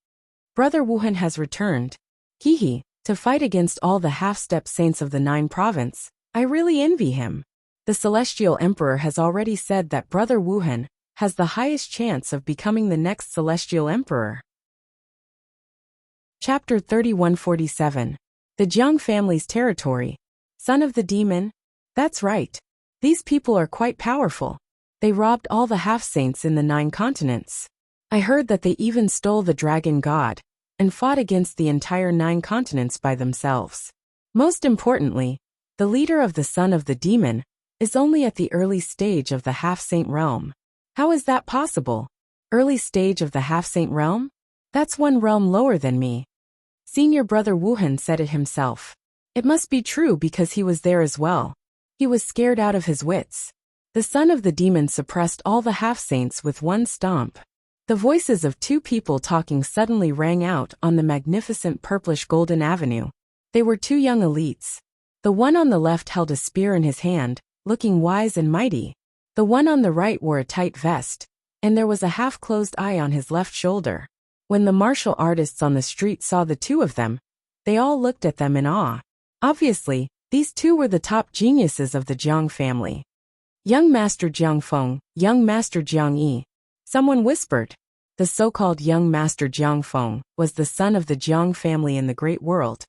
Brother Wuhan has returned. Hehe, to fight against all the half-step saints of the Nine Province. I really envy him. The Celestial Emperor has already said that Brother Wuhan has the highest chance of becoming the next Celestial Emperor. Chapter 3147. The Jiang family's territory. Son of the demon? That's right. These people are quite powerful. They robbed all the half-saints in the 9 continents. I heard that they even stole the dragon god and fought against the entire 9 continents by themselves. Most importantly, the leader of the Son of the Demon is only at the early stage of the half-saint realm. How is that possible? Early stage of the half-saint realm? That's one realm lower than me. Senior brother Wuhan said it himself. It must be true because he was there as well. He was scared out of his wits. The Son of the Demon suppressed all the half-saints with one stomp. The voices of 2 people talking suddenly rang out on the magnificent purplish-golden avenue. They were 2 young elites. The one on the left held a spear in his hand, looking wise and mighty. The one on the right wore a tight vest, and there was a half-closed eye on his left shoulder. When the martial artists on the street saw the 2 of them, they all looked at them in awe. Obviously, these 2 were the top geniuses of the Jiang family. Young Master Jiang Feng, Young Master Jiang Yi. Someone whispered. The so-called Young Master Jiang Feng was the son of the Jiang family in the Great World,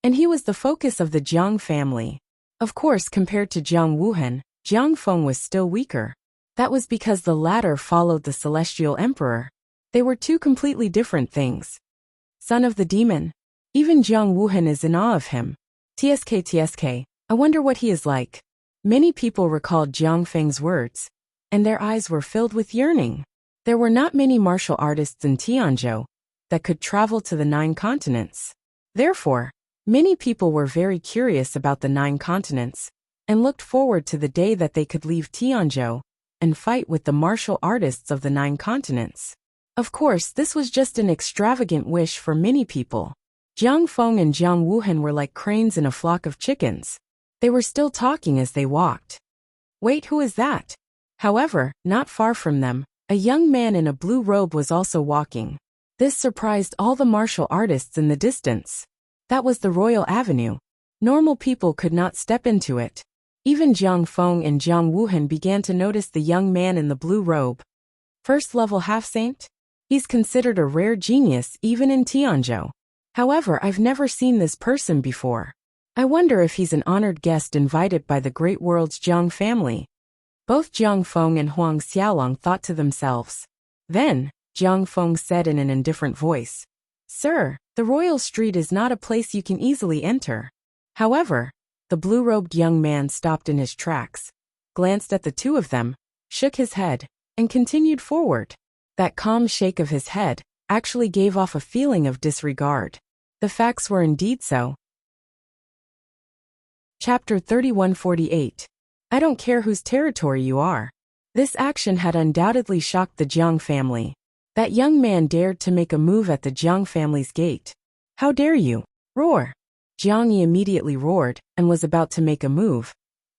and he was the focus of the Jiang family. Of course, compared to Jiang Wuhan, Jiang Feng was still weaker. That was because the latter followed the Celestial Emperor. They were 2 completely different things. Son of the Demon. Even Jiang Wuhan is in awe of him. TSK, I wonder what he is like. Many people recalled Jiang Feng's words, and their eyes were filled with yearning. There were not many martial artists in Tianzhou that could travel to the 9 continents. Therefore, many people were very curious about the 9 continents and looked forward to the day that they could leave Tianzhou and fight with the martial artists of the 9 continents. Of course, this was just an extravagant wish for many people. Jiang Feng and Jiang Wuhan were like cranes in a flock of chickens. They were still talking as they walked. Wait, who is that? However, not far from them, a young man in a blue robe was also walking. This surprised all the martial artists in the distance. That was the Royal Avenue. Normal people could not step into it. Even Jiang Feng and Jiang Wuhan began to notice the young man in the blue robe. First-level half-saint? He's considered a rare genius even in Tianzhou. However, I've never seen this person before. I wonder if he's an honored guest invited by the Great World's Jiang family. Both Jiang Feng and Huang Xiaolong thought to themselves. Then, Jiang Feng said in an indifferent voice, Sir, the royal street is not a place you can easily enter. However, the blue-robed young man stopped in his tracks, glanced at the 2 of them, shook his head, and continued forward. That calm shake of his head actually gave off a feeling of disregard. The facts were indeed so. Chapter 3148. I don't care whose territory you are. This action had undoubtedly shocked the Jiang family. That young man dared to make a move at the Jiang family's gate. How dare you? Roar! Jiang Yi immediately roared and was about to make a move.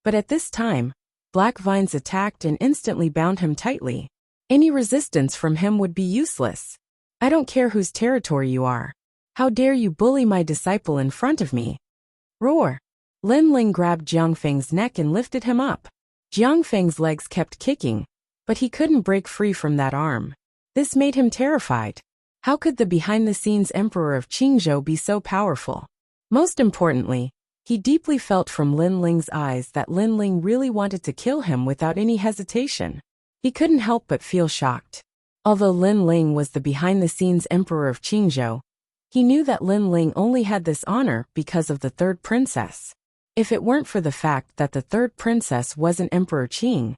But at this time, black vines attacked and instantly bound him tightly. Any resistance from him would be useless. I don't care whose territory you are. How dare you bully my disciple in front of me? Roar! Lin Ling grabbed Jiang Feng's neck and lifted him up. Jiang Feng's legs kept kicking, but he couldn't break free from that arm. This made him terrified. How could the behind-the-scenes emperor of Qingzhou be so powerful? Most importantly, he deeply felt from Lin Ling's eyes that Lin Ling really wanted to kill him without any hesitation. He couldn't help but feel shocked. Although Lin Ling was the behind-the-scenes emperor of Qingzhou, he knew that Lin Ling only had this honor because of the 3rd princess. If it weren't for the fact that the third princess wasn't Emperor Qing,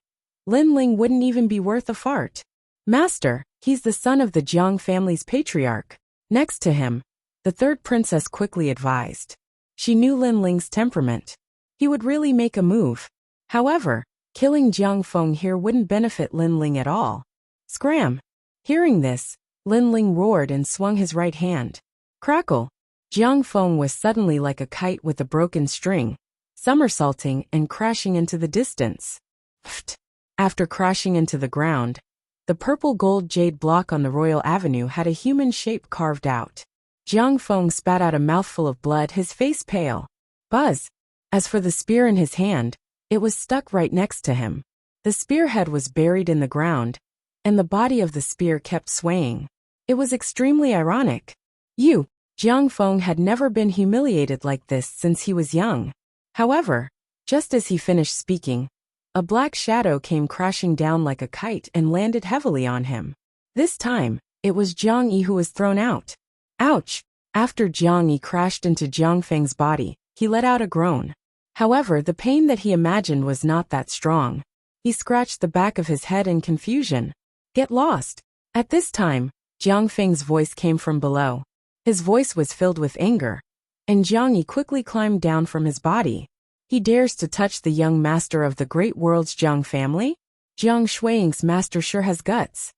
Lin Ling wouldn't even be worth a fart. Master, he's the son of the Jiang family's patriarch. Next to him, the third princess quickly advised. She knew Lin Ling's temperament. He would really make a move. However, killing Jiang Feng here wouldn't benefit Lin Ling at all. Scram! Hearing this, Lin Ling roared and swung his right hand. Crackle! Jiang Feng was suddenly like a kite with a broken string, somersaulting and crashing into the distance. Pfft! After crashing into the ground, the purple gold jade block on the Royal Avenue had a human shape carved out. Jiang Feng spat out a mouthful of blood, his face pale. Buzz! As for the spear in his hand, it was stuck right next to him. The spearhead was buried in the ground, and the body of the spear kept swaying. It was extremely ironic. Jiang Feng had never been humiliated like this since he was young. However, just as he finished speaking, a black shadow came crashing down like a kite and landed heavily on him. This time, it was Jiang Yi who was thrown out. Ouch! After Jiang Yi crashed into Jiang Feng's body, he let out a groan. However, the pain that he imagined was not that strong. He scratched the back of his head in confusion. Get lost! At this time, Jiang Feng's voice came from below. His voice was filled with anger, and Jiang Yi quickly climbed down from his body. He dares to touch the young master of the great world's Jiang family? Jiang Shuiying's master sure has guts.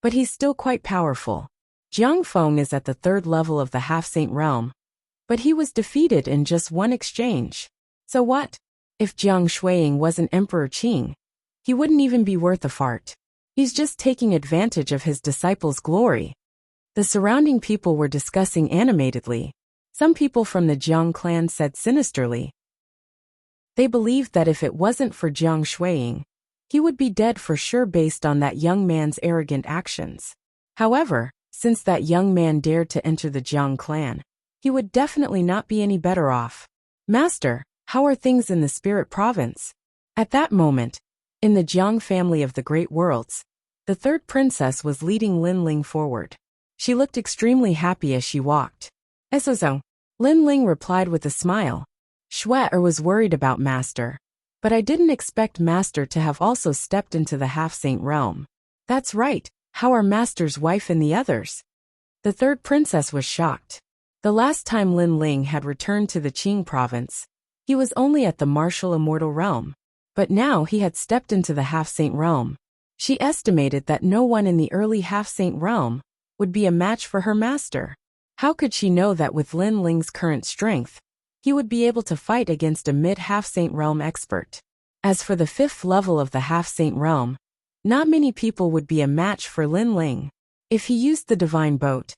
But he's still quite powerful. Jiang Feng is at the third level of the half-saint realm, but he was defeated in just one exchange. So what? If Jiang Shuiying wasn't Emperor Qing, he wouldn't even be worth a fart. He's just taking advantage of his disciple's glory. The surrounding people were discussing animatedly. Some people from the Jiang clan said sinisterly. They believed that if it wasn't for Jiang Shuiying, he would be dead for sure based on that young man's arrogant actions. However, since that young man dared to enter the Jiang clan, he would definitely not be any better off. Master, how are things in the Spirit Province? At that moment, in the Jiang family of the Great Worlds, the third princess was leading Lin Ling forward. She looked extremely happy as she walked. Esozo. Lin Ling replied with a smile. Shuai was worried about Master, but I didn't expect Master to have also stepped into the half-saint realm. That's right, how are Master's wife and the others? The third princess was shocked. The last time Lin Ling had returned to the Qing province, he was only at the martial immortal realm, but now he had stepped into the half-saint realm. She estimated that no one in the early half-saint realm would be a match for her master. How could she know that with Lin Ling's current strength, he would be able to fight against a mid-half-saint realm expert? As for the fifth level of the half-saint realm, not many people would be a match for Lin Ling. If he used the divine boat,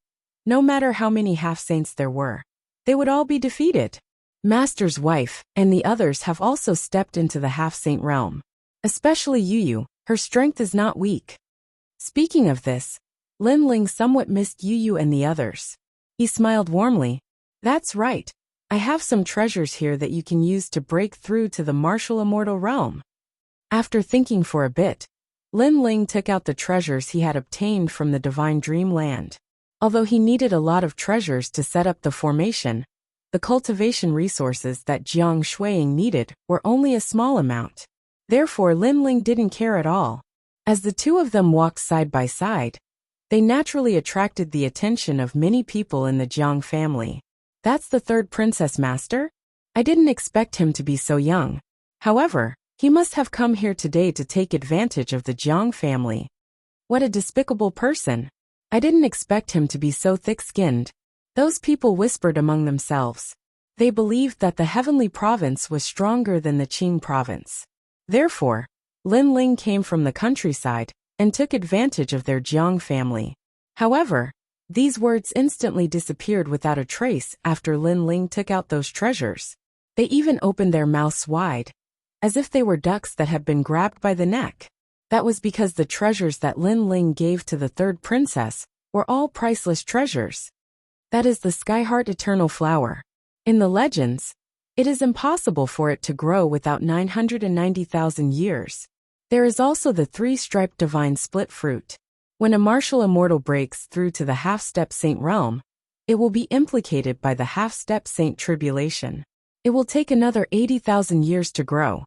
no matter how many half-saints there were, they would all be defeated. Master's wife and the others have also stepped into the half-saint realm. Especially Yu, her strength is not weak. Speaking of this, Lin Ling somewhat missed Yu and the others. He smiled warmly. That's right. I have some treasures here that you can use to break through to the martial immortal realm. After thinking for a bit, Lin Ling took out the treasures he had obtained from the divine dream land. Although he needed a lot of treasures to set up the formation, the cultivation resources that Jiang Shuiying needed were only a small amount. Therefore Lin Ling didn't care at all. As the two of them walked side by side, they naturally attracted the attention of many people in the Jiang family. That's the third princess master? I didn't expect him to be so young. However, he must have come here today to take advantage of the Jiang family. What a despicable person. I didn't expect him to be so thick-skinned. Those people whispered among themselves. They believed that the heavenly province was stronger than the Qing province. Therefore, Lin Ling came from the countryside and took advantage of their Jiang family. However, these words instantly disappeared without a trace after Lin Ling took out those treasures. They even opened their mouths wide, as if they were ducks that had been grabbed by the neck. That was because the treasures that Lin Ling gave to the third princess were all priceless treasures. That is the Skyheart Eternal Flower. In the legends, it is impossible for it to grow without 990,000 years. There is also the three-striped divine split fruit. When a martial immortal breaks through to the half-step saint realm, it will be implicated by the half-step saint tribulation. It will take another 80,000 years to grow.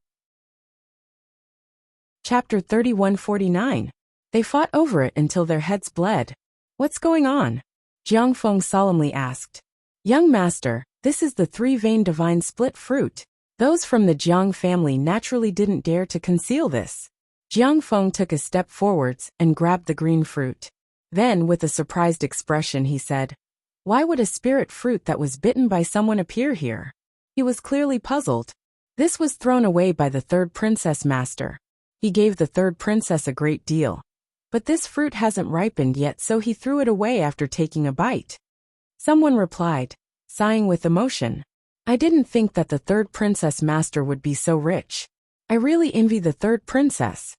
Chapter 3149. They fought over it until their heads bled. What's going on? Jiang Feng solemnly asked. Young master, this is the three-vein divine split fruit. Those from the Jiang family naturally didn't dare to conceal this. Jiang Feng took a step forwards and grabbed the green fruit. Then, with a surprised expression, he said, Why would a spirit fruit that was bitten by someone appear here? He was clearly puzzled. This was thrown away by the third princess master. He gave the third princess a great deal. But this fruit hasn't ripened yet, so he threw it away after taking a bite. Someone replied, sighing with emotion. I didn't think that the third princess master would be so rich. I really envy the third princess.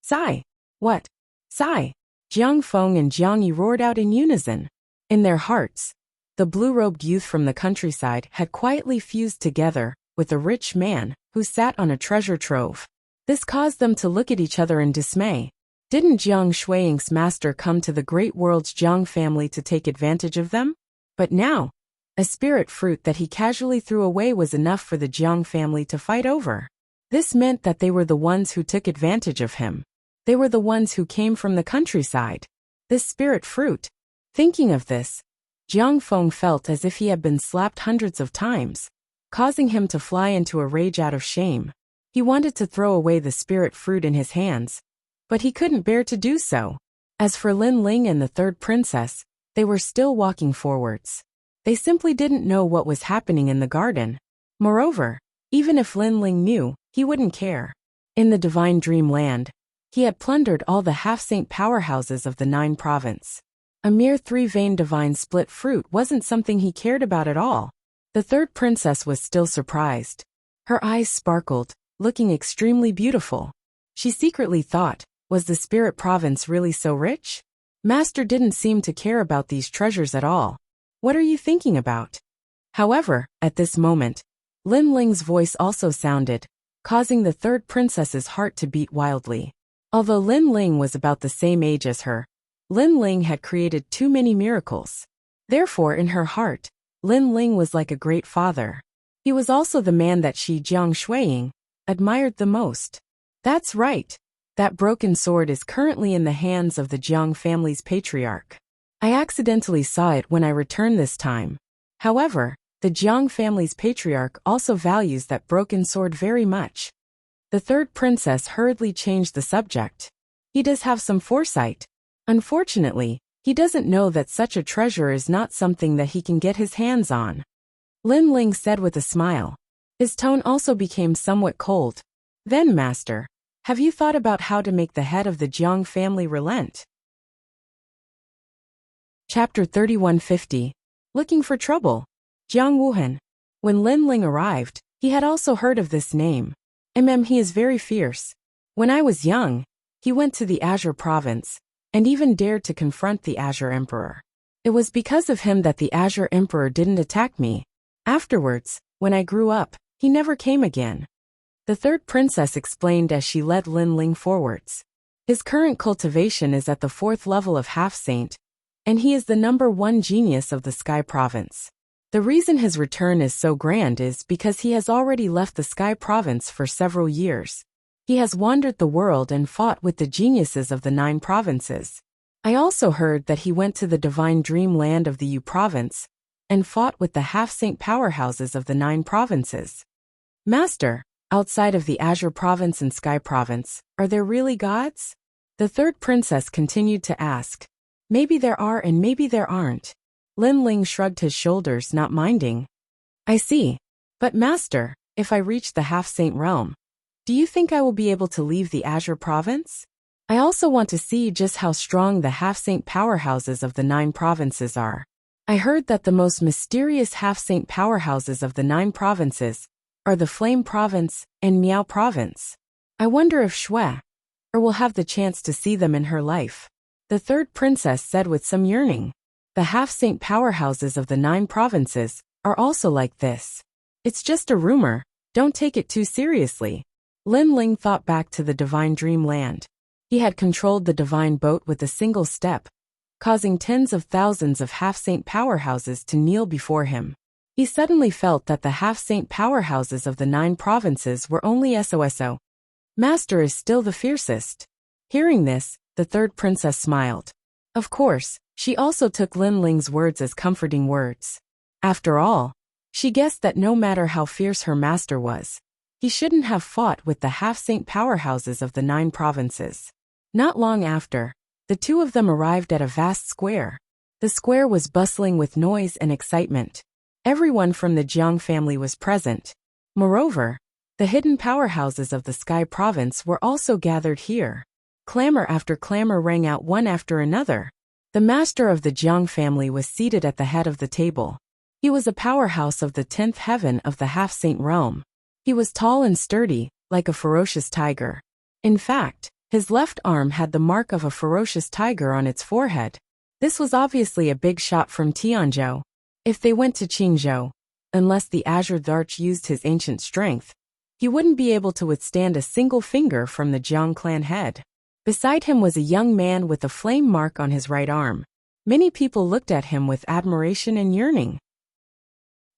Sigh. What? Sigh. Jiang Feng and Jiang Yi roared out in unison. In their hearts, the blue-robed youth from the countryside had quietly fused together with a rich man who sat on a treasure trove. This caused them to look at each other in dismay. Didn't Jiang Shuiying's master come to the great world's Jiang family to take advantage of them? But now, a spirit fruit that he casually threw away was enough for the Jiang family to fight over. This meant that they were the ones who took advantage of him. They were the ones who came from the countryside. This spirit fruit. Thinking of this, Jiang Feng felt as if he had been slapped hundreds of times, causing him to fly into a rage out of shame. He wanted to throw away the spirit fruit in his hands, but he couldn't bear to do so. As for Lin Ling and the third princess, they were still walking forwards. They simply didn't know what was happening in the garden. Moreover, even if Lin Ling knew, he wouldn't care. In the divine dream land, he had plundered all the half-saint powerhouses of the 9 province. A mere 3-vein divine split fruit wasn't something he cared about at all. The third princess was still surprised. Her eyes sparkled, looking extremely beautiful. She secretly thought, was the spirit province really so rich? Master didn't seem to care about these treasures at all. What are you thinking about? However, at this moment, Lin Ling's voice also sounded, causing the third princess's heart to beat wildly. Although Lin Ling was about the same age as her, Lin Ling had created too many miracles. Therefore, in her heart, Lin Ling was like a great father. He was also the man that she, Jiang Shuiying, admired the most. That's right. That broken sword is currently in the hands of the Jiang family's patriarch. I accidentally saw it when I returned this time. However, the Jiang family's patriarch also values that broken sword very much. The third princess hurriedly changed the subject. He does have some foresight. Unfortunately, he doesn't know that such a treasure is not something that he can get his hands on. Lin Ling said with a smile. His tone also became somewhat cold. Then, master, have you thought about how to make the head of the Jiang family relent? Chapter 3150. Looking for trouble. Jiang Wuhan. When Lin Ling arrived, he had also heard of this name. He is very fierce. When I was young, he went to the Azure province, and even dared to confront the Azure Emperor. It was because of him that the Azure Emperor didn't attack me. Afterwards, when I grew up, he never came again. The third princess explained as she led Lin Ling forwards. His current cultivation is at the 4th level of half-saint, and he is the #1 genius of the Sky province. The reason his return is so grand is because he has already left the Sky province for several years. He has wandered the world and fought with the geniuses of the 9 provinces. I also heard that he went to the divine dream land of the Yu province and fought with the half-saint powerhouses of the 9 provinces. Master, outside of the Azure province and Sky province, are there really gods? The third princess continued to ask. Maybe there are and maybe there aren't. Lin Ling shrugged his shoulders, not minding. I see. But master, if I reach the half-saint realm, do you think I will be able to leave the Azure province? I also want to see just how strong the half-saint powerhouses of the 9 provinces are. I heard that the most mysterious half-saint powerhouses of the 9 provinces are the Flame province and Miao province. I wonder if Shui will have the chance to see them in her life. The third princess said with some yearning. The half-saint powerhouses of the 9 provinces are also like this. It's just a rumor, don't take it too seriously. Lin Ling thought back to the divine dream land. He had controlled the divine boat with a single step, causing tens of thousands of half-saint powerhouses to kneel before him. He suddenly felt that the half-saint powerhouses of the 9 provinces were only SOSO. Master is still the fiercest. Hearing this, the third princess smiled. Of course, she also took Lin Ling's words as comforting words. After all, she guessed that no matter how fierce her master was, he shouldn't have fought with the half-saint powerhouses of the 9 provinces. Not long after, the two of them arrived at a vast square. The square was bustling with noise and excitement. Everyone from the Jiang family was present. Moreover, the hidden powerhouses of the Sky Province were also gathered here. Clamor after clamor rang out one after another. The master of the Jiang family was seated at the head of the table. He was a powerhouse of the 10th heaven of the half-saint realm. He was tall and sturdy, like a ferocious tiger. In fact, his left arm had the mark of a ferocious tiger on its forehead. This was obviously a big shot from Tianzhou. If they went to Qingzhou, unless the Azure Arch used his ancient strength, he wouldn't be able to withstand a single finger from the Jiang clan head. Beside him was a young man with a flame mark on his right arm. Many people looked at him with admiration and yearning.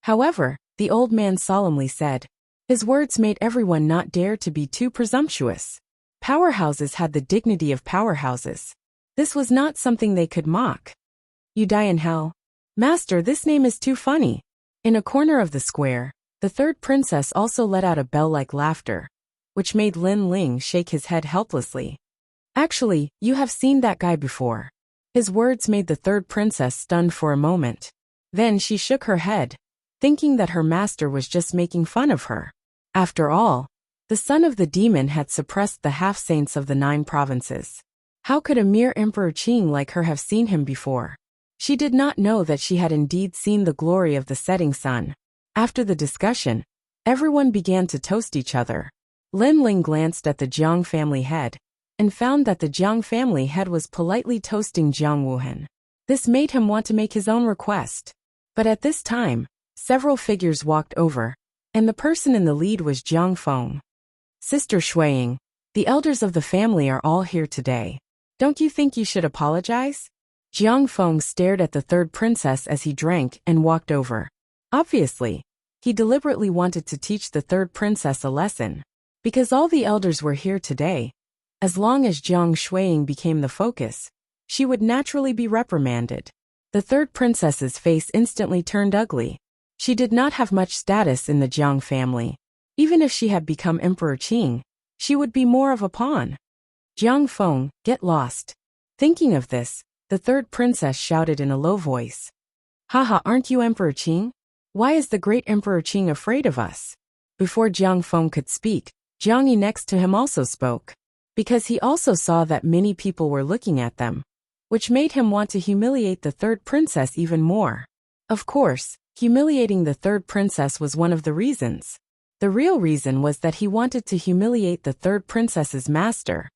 However, the old man solemnly said. His words made everyone not dare to be too presumptuous. Powerhouses had the dignity of powerhouses. This was not something they could mock. You die in hell. Master, this name is too funny. In a corner of the square, the third princess also let out a bell-like laughter, which made Lin Ling shake his head helplessly. Actually, you have seen that guy before. His words made the third princess stunned for a moment. Then she shook her head, thinking that her master was just making fun of her. After all, the son of the demon had suppressed the half-saints of the 9 provinces. How could a mere Emperor Qing like her have seen him before? She did not know that she had indeed seen the glory of the setting sun. After the discussion, everyone began to toast each other. Lin Ling glanced at the Jiang family head, and found that the Jiang family head was politely toasting Jiang Wuhan. This made him want to make his own request. But at this time, several figures walked over, and the person in the lead was Jiang Feng. Sister Shuiying, the elders of the family are all here today. Don't you think you should apologize? Jiang Feng stared at the third princess as he drank and walked over. Obviously, he deliberately wanted to teach the third princess a lesson. Because all the elders were here today, as long as Jiang Shuiying became the focus, she would naturally be reprimanded. The third princess's face instantly turned ugly. She did not have much status in the Jiang family. Even if she had become Emperor Qing, she would be more of a pawn. Jiang Feng, get lost. Thinking of this, the third princess shouted in a low voice. Haha, aren't you Emperor Qing? Why is the great Emperor Qing afraid of us? Before Jiang Feng could speak, Jiang Yi next to him also spoke. Because he also saw that many people were looking at them, which made him want to humiliate the third princess even more. Of course, humiliating the third princess was one of the reasons. The real reason was that he wanted to humiliate the third princess's master.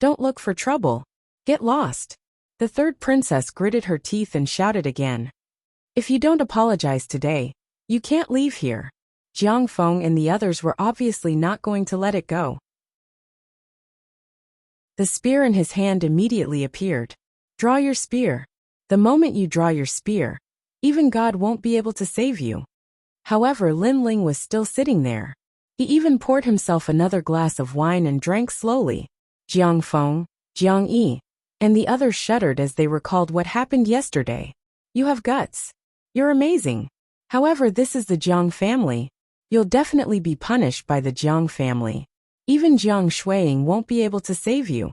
Don't look for trouble. Get lost. The third princess gritted her teeth and shouted again. If you don't apologize today, you can't leave here. Jiang Feng and the others were obviously not going to let it go. The spear in his hand immediately appeared. Draw your spear. The moment you draw your spear, even God won't be able to save you. However, Lin Ling was still sitting there. He even poured himself another glass of wine and drank slowly. Jiang Feng, Jiang Yi, and the others shuddered as they recalled what happened yesterday. You have guts. You're amazing. However, this is the Jiang family. You'll definitely be punished by the Jiang family. Even Jiang Shuiying won't be able to save you.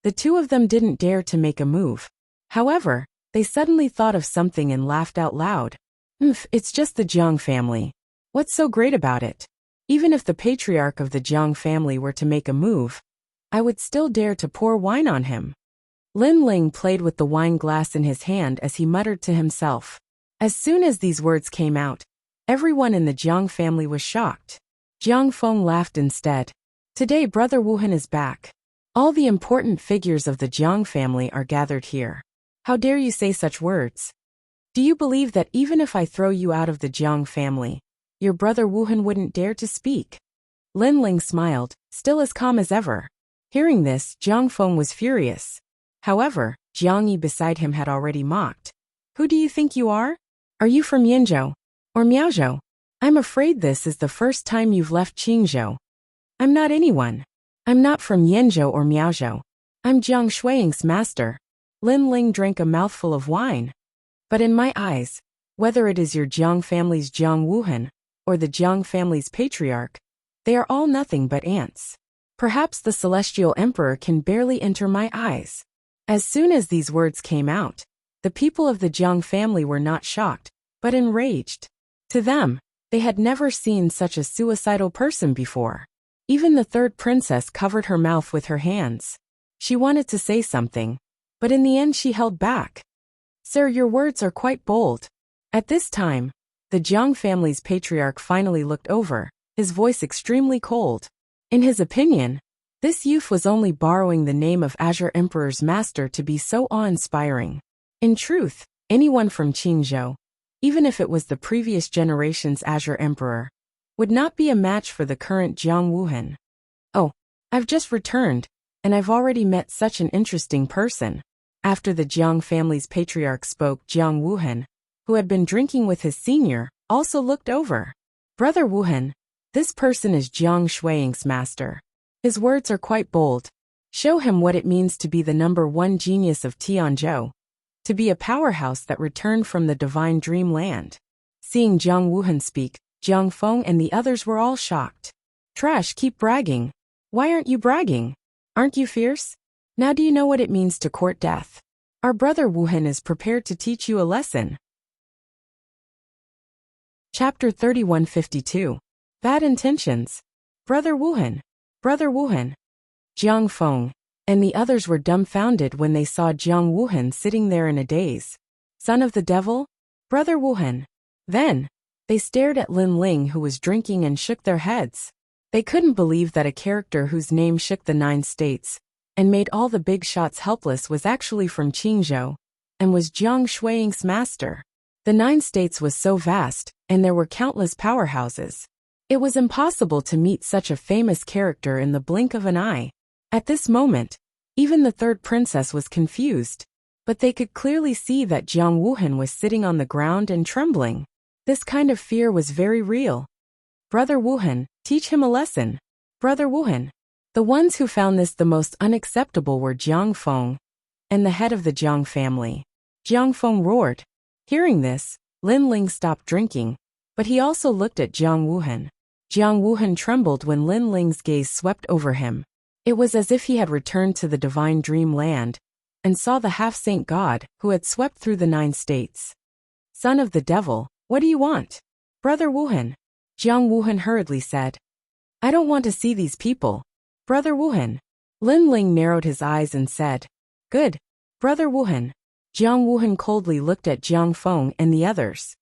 The two of them didn't dare to make a move. However, they suddenly thought of something and laughed out loud. It's just the Jiang family. What's so great about it? Even if the patriarch of the Jiang family were to make a move, I would still dare to pour wine on him. Lin Ling played with the wine glass in his hand as he muttered to himself. As soon as these words came out, everyone in the Jiang family was shocked. Jiang Feng laughed instead. Today Brother Wuhan is back. All the important figures of the Jiang family are gathered here. How dare you say such words? Do you believe that even if I throw you out of the Jiang family, your brother Wuhan wouldn't dare to speak? Lin Ling smiled, still as calm as ever. Hearing this, Jiang Feng was furious. However, Jiang Yi beside him had already mocked. Who do you think you are? Are you from Yinzhou? Or Miaozhou? I'm afraid this is the first time you've left Qingzhou. I'm not anyone. I'm not from Yanzhou or Miaozhou. I'm Jiang Shuiying's master. Lin Ling drank a mouthful of wine. But in my eyes, whether it is your Jiang family's Jiang Wuhan, or the Jiang family's patriarch, they are all nothing but ants. Perhaps the celestial emperor can barely enter my eyes. As soon as these words came out, the people of the Jiang family were not shocked, but enraged. To them, they had never seen such a suicidal person before. Even the third princess covered her mouth with her hands. She wanted to say something, but in the end she held back. Sir, your words are quite bold. At this time, the Jiang family's patriarch finally looked over, his voice extremely cold. In his opinion, this youth was only borrowing the name of Azure Emperor's master to be so awe-inspiring. In truth, anyone from Qingzhou, even if it was the previous generation's Azure Emperor, would not be a match for the current Jiang Wuhan. Oh, I've just returned, and I've already met such an interesting person. After the Jiang family's patriarch spoke, Jiang Wuhan, who had been drinking with his senior, also looked over. Brother Wuhan, this person is Jiang Shuiying's master. His words are quite bold. Show him what it means to be the #1 genius of Tianzhou, to be a powerhouse that returned from the divine dream land. Seeing Jiang Wuhan speak, Jiang Feng and the others were all shocked. Trash, keep bragging. Why aren't you bragging? Aren't you fierce? Now do you know what it means to court death? Our brother Wuhan is prepared to teach you a lesson. Chapter 3152. Bad Intentions. Brother Wuhan. Brother Wuhan. Jiang Feng and the others were dumbfounded when they saw Jiang Wuhan sitting there in a daze. Son of the devil? Brother Wuhan. Then, they stared at Lin Ling, who was drinking, and shook their heads. They couldn't believe that a character whose name shook the 9 states and made all the big shots helpless was actually from Qingzhou and was Jiang Shuiying's master. The 9 states was so vast, and there were countless powerhouses. It was impossible to meet such a famous character in the blink of an eye. At this moment, even the third princess was confused, but they could clearly see that Jiang Wuhan was sitting on the ground and trembling. This kind of fear was very real. Brother Wuhan, teach him a lesson. Brother Wuhan. The ones who found this the most unacceptable were Jiang Feng and the head of the Jiang family. Jiang Feng roared. Hearing this, Lin Ling stopped drinking, but he also looked at Jiang Wuhan. Jiang Wuhan trembled when Lin Ling's gaze swept over him. It was as if he had returned to the divine dream land and saw the half-saint god who had swept through the 9 states. Son of the devil, what do you want? Brother Wuhan. Jiang Wuhan hurriedly said. I don't want to see these people. Brother Wuhan. Lin Ling narrowed his eyes and said. Good. Brother Wuhan. Jiang Wuhan coldly looked at Jiang Feng and the others.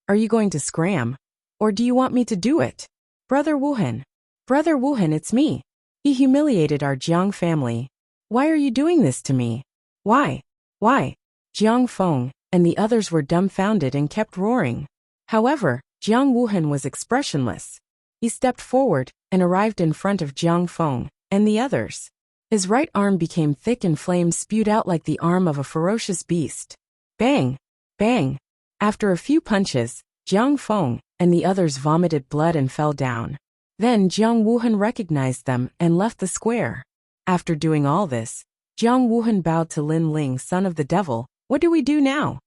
Are you going to scram? Or do you want me to do it? Brother Wuhan. Brother Wuhan, it's me. He humiliated our Jiang family. Why are you doing this to me? Why? Why? Jiang Feng and the others were dumbfounded and kept roaring. However, Jiang Wuhan was expressionless. He stepped forward and arrived in front of Jiang Feng and the others. His right arm became thick and flames spewed out like the arm of a ferocious beast. Bang! Bang! After a few punches, Jiang Feng and the others vomited blood and fell down. Then Jiang Wuhan recognized them and left the square. After doing all this, Jiang Wuhan bowed to Lin Ling, son of the devil. What do we do now?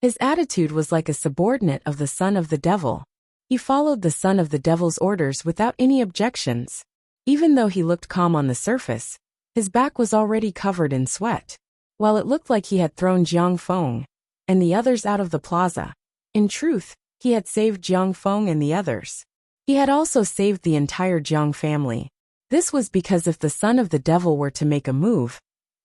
His attitude was like a subordinate of the son of the devil. He followed the son of the devil's orders without any objections. Even though he looked calm on the surface, his back was already covered in sweat. While it looked like he had thrown Jiang Feng and the others out of the plaza, in truth, he had saved Jiang Feng and the others. He had also saved the entire Jiang family. This was because if the son of the devil were to make a move,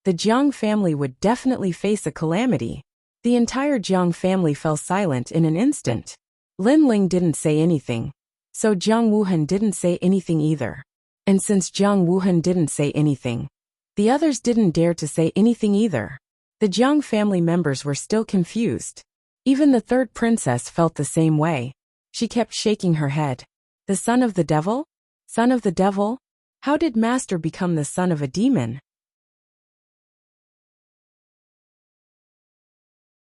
the Jiang family would definitely face a calamity. The entire Jiang family fell silent in an instant. Lin Ling didn't say anything, so Jiang Wuhan didn't say anything either. And since Jiang Wuhan didn't say anything, the others didn't dare to say anything either. The Jiang family members were still confused. Even the third princess felt the same way. She kept shaking her head. The son of the devil? Son of the devil? How did Master become the son of a demon?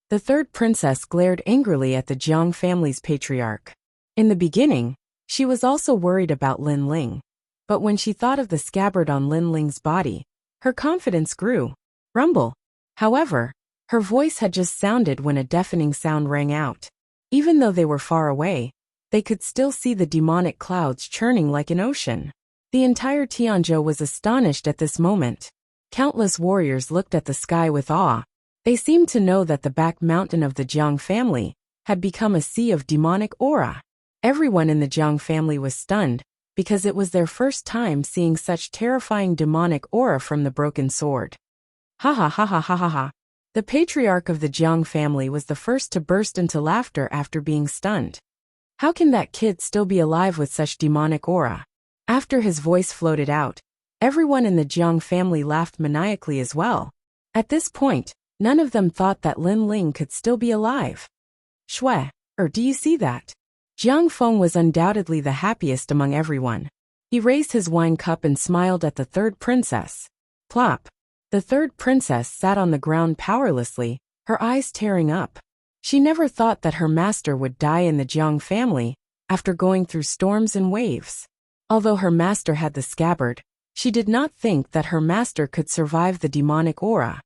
The third princess glared angrily at the Jiang family's patriarch. In the beginning, she was also worried about Lin Ling. But when she thought of the scabbard on Lin Ling's body, her confidence grew. Rumble. However, her voice had just sounded when a deafening sound rang out. Even though they were far away, they could still see the demonic clouds churning like an ocean. The entire Tianzhou was astonished at this moment. Countless warriors looked at the sky with awe. They seemed to know that the back mountain of the Jiang family had become a sea of demonic aura. Everyone in the Jiang family was stunned, because it was their first time seeing such terrifying demonic aura from the broken sword. Ha ha ha ha ha ha ha. The patriarch of the Jiang family was the first to burst into laughter after being stunned. How can that kid still be alive with such demonic aura? After his voice floated out, everyone in the Jiang family laughed maniacally as well. At this point, none of them thought that Lin Ling could still be alive. Shui, do you see that? Jiang Feng was undoubtedly the happiest among everyone. He raised his wine cup and smiled at the third princess. Plop. The third princess sat on the ground powerlessly, her eyes tearing up. She never thought that her master would die in the Jiang family, after going through storms and waves. Although her master had the scabbard, she did not think that her master could survive the demonic aura.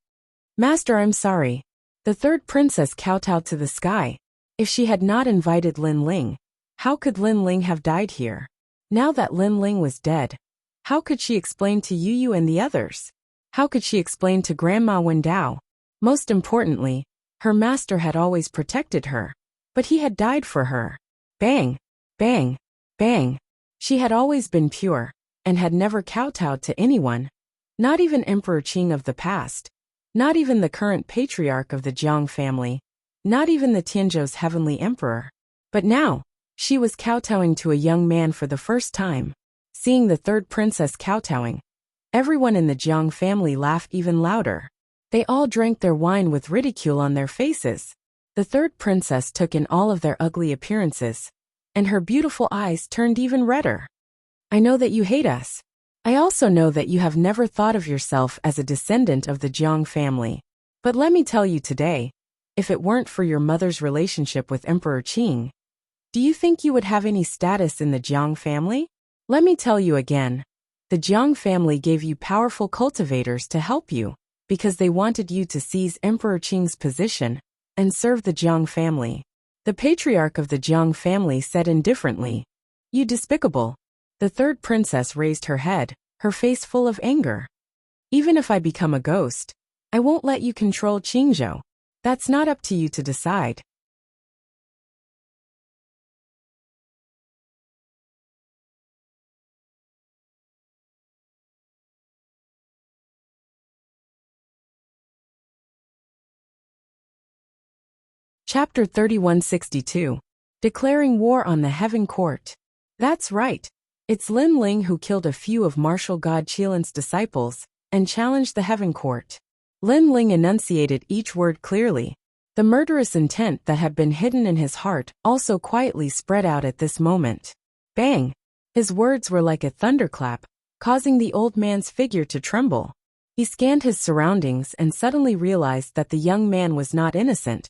Master, I'm sorry. The third princess kowtowed to the sky. If she had not invited Lin Ling, how could Lin Ling have died here? Now that Lin Ling was dead, how could she explain to Yu and the others? How could she explain to Grandma Wendao? Most importantly, her master had always protected her, but he had died for her. Bang! Bang! Bang! She had always been pure, and had never kowtowed to anyone. Not even Emperor Qing of the past. Not even the current patriarch of the Jiang family. Not even the Tianzhou's heavenly emperor. But now, she was kowtowing to a young man for the first time. Seeing the third princess kowtowing, everyone in the Jiang family laughed even louder. They all drank their wine with ridicule on their faces. The third princess took in all of their ugly appearances, and her beautiful eyes turned even redder. I know that you hate us. I also know that you have never thought of yourself as a descendant of the Jiang family. But let me tell you today, if it weren't for your mother's relationship with Emperor Qing, do you think you would have any status in the Jiang family? Let me tell you again. The Jiang family gave you powerful cultivators to help you, because they wanted you to seize Emperor Qing's position and serve the Jiang family. The patriarch of the Jiang family said indifferently, "You despicable." The third princess raised her head, her face full of anger. Even if I become a ghost, I won't let you control Qingzhou. That's not up to you to decide. Chapter 3162. Declaring War on the Heaven Court. That's right. It's Lin Ling who killed a few of martial god Qilin's disciples and challenged the Heaven Court. Lin Ling enunciated each word clearly. The murderous intent that had been hidden in his heart also quietly spread out at this moment. Bang! His words were like a thunderclap, causing the old man's figure to tremble. He scanned his surroundings and suddenly realized that the young man was not innocent,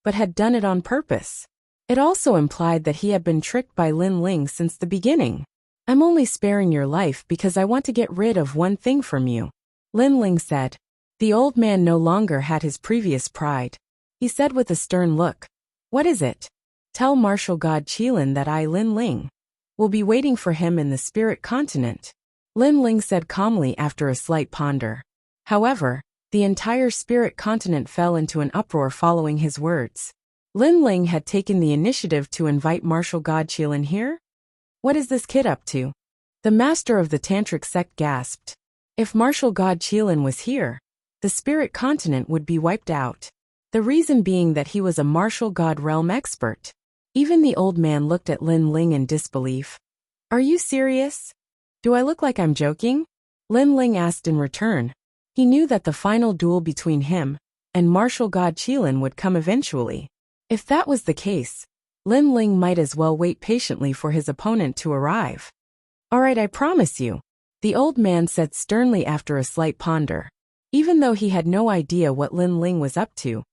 but had done it on purpose. It also implied that he had been tricked by Lin Ling since the beginning. I'm only sparing your life because I want to get rid of one thing from you, Lin Ling said. The old man no longer had his previous pride. He said with a stern look, "What is it? Tell martial god Qilin that I, Lin Ling, will be waiting for him in the spirit continent," Lin Ling said calmly after a slight ponder. However, the entire spirit continent fell into an uproar following his words. Lin Ling had taken the initiative to invite martial god Qilin here? What is this kid up to? The master of the tantric sect gasped. If martial god Qilin was here, the spirit continent would be wiped out. The reason being that he was a martial god realm expert. Even the old man looked at Lin Ling in disbelief. Are you serious? Do I look like I'm joking? Lin Ling asked in return. He knew that the final duel between him and martial god Qilin would come eventually. If that was the case, Lin Ling might as well wait patiently for his opponent to arrive. All right, I promise you, the old man said sternly after a slight ponder. Even though he had no idea what Lin Ling was up to,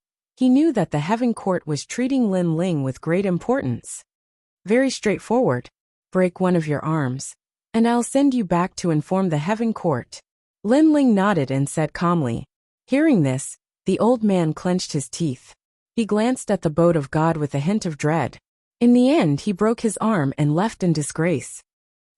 He knew that the Heaven Court was treating Lin Ling with great importance. Very straightforward. Break one of your arms, and I'll send you back to inform the Heaven Court. Lin Ling nodded and said calmly. Hearing this, the old man clenched his teeth. He glanced at the boat of God with a hint of dread. In the end, he broke his arm and left in disgrace.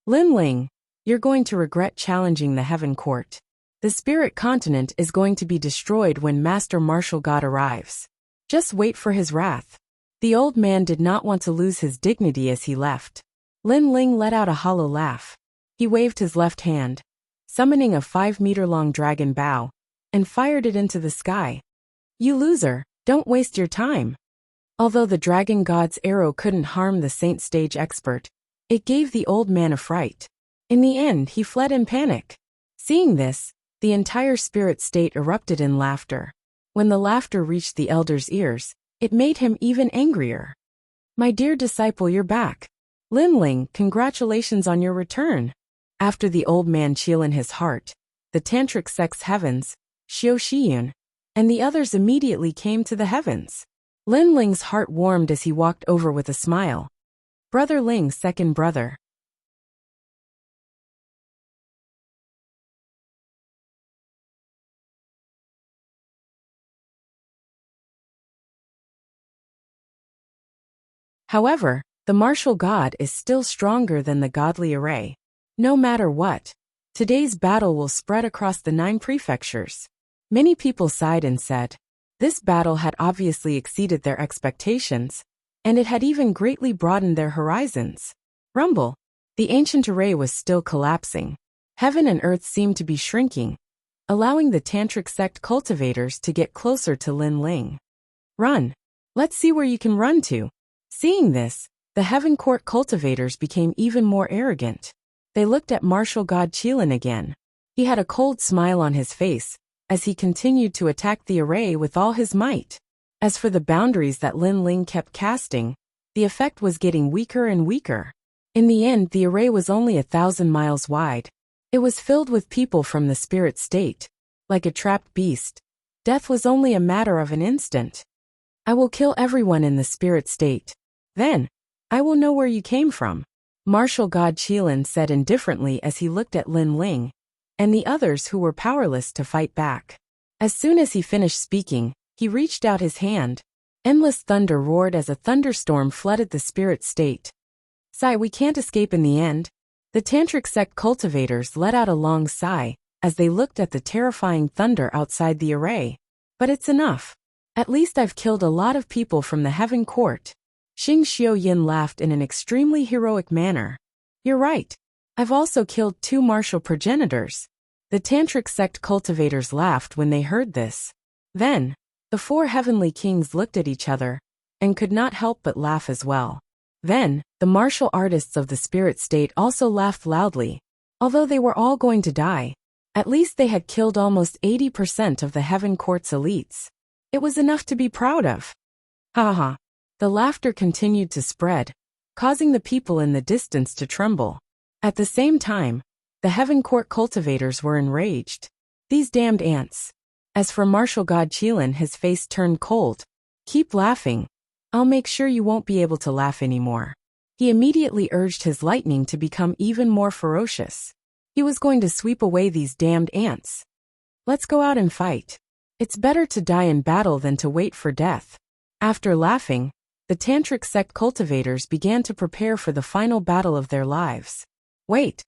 Lin Ling, you're going to regret challenging the Heaven Court. The Spirit Continent is going to be destroyed when Master Martial God arrives. Just wait for his wrath. The old man did not want to lose his dignity as he left. Lin Ling let out a hollow laugh. He waved his left hand, summoning a 5-meter-long dragon bow, and fired it into the sky. You loser, don't waste your time. Although the dragon god's arrow couldn't harm the saint stage expert, it gave the old man a fright. In the end, he fled in panic. Seeing this, the entire spirit state erupted in laughter. When the laughter reached the elder's ears, it made him even angrier. My dear disciple, you're back. Lin Ling, congratulations on your return. After the old man chill in his heart, the tantric sect's heavens, Xiao Shiyun, and the others immediately came to the heavens. Lin Ling's heart warmed as he walked over with a smile. Brother Ling's second brother. However, the martial god is still stronger than the godly array. No matter what, today's battle will spread across the 9 prefectures. Many people sighed and said, this battle had obviously exceeded their expectations, and it had even greatly broadened their horizons. Rumble. The ancient array was still collapsing. Heaven and earth seemed to be shrinking, allowing the tantric sect cultivators to get closer to Lin Ling. Run. Let's see where you can run to. Seeing this, the Heaven Court cultivators became even more arrogant. They looked at martial god Qilin again. He had a cold smile on his face, as he continued to attack the array with all his might. As for the boundaries that Lin Ling kept casting, the effect was getting weaker and weaker. In the end, the array was only 1,000 miles wide. It was filled with people from the spirit state. Like a trapped beast, death was only a matter of an instant. I will kill everyone in the spirit state. Then, I will know where you came from. Martial god Qilin said indifferently as he looked at Lin Ling and the others who were powerless to fight back. As soon as he finished speaking, he reached out his hand. Endless thunder roared as a thunderstorm flooded the spirit state. Sigh, we can't escape in the end. The tantric sect cultivators let out a long sigh as they looked at the terrifying thunder outside the array. But it's enough. At least I've killed a lot of people from the Heaven Court. Xing Xiaoyin laughed in an extremely heroic manner. You're right. I've also killed 2 martial progenitors. The tantric sect cultivators laughed when they heard this. Then, the 4 heavenly kings looked at each other and could not help but laugh as well. Then, the martial artists of the spirit state also laughed loudly. Although they were all going to die, at least they had killed almost 80% of the Heaven Court's elites. It was enough to be proud of. Ha ha. The laughter continued to spread, causing the people in the distance to tremble. At the same time, the Heaven Court cultivators were enraged. These damned ants. As for martial god Qilin, his face turned cold. Keep laughing. I'll make sure you won't be able to laugh anymore. He immediately urged his lightning to become even more ferocious. He was going to sweep away these damned ants. Let's go out and fight. It's better to die in battle than to wait for death. After laughing, the tantric sect cultivators began to prepare for the final battle of their lives. Wait,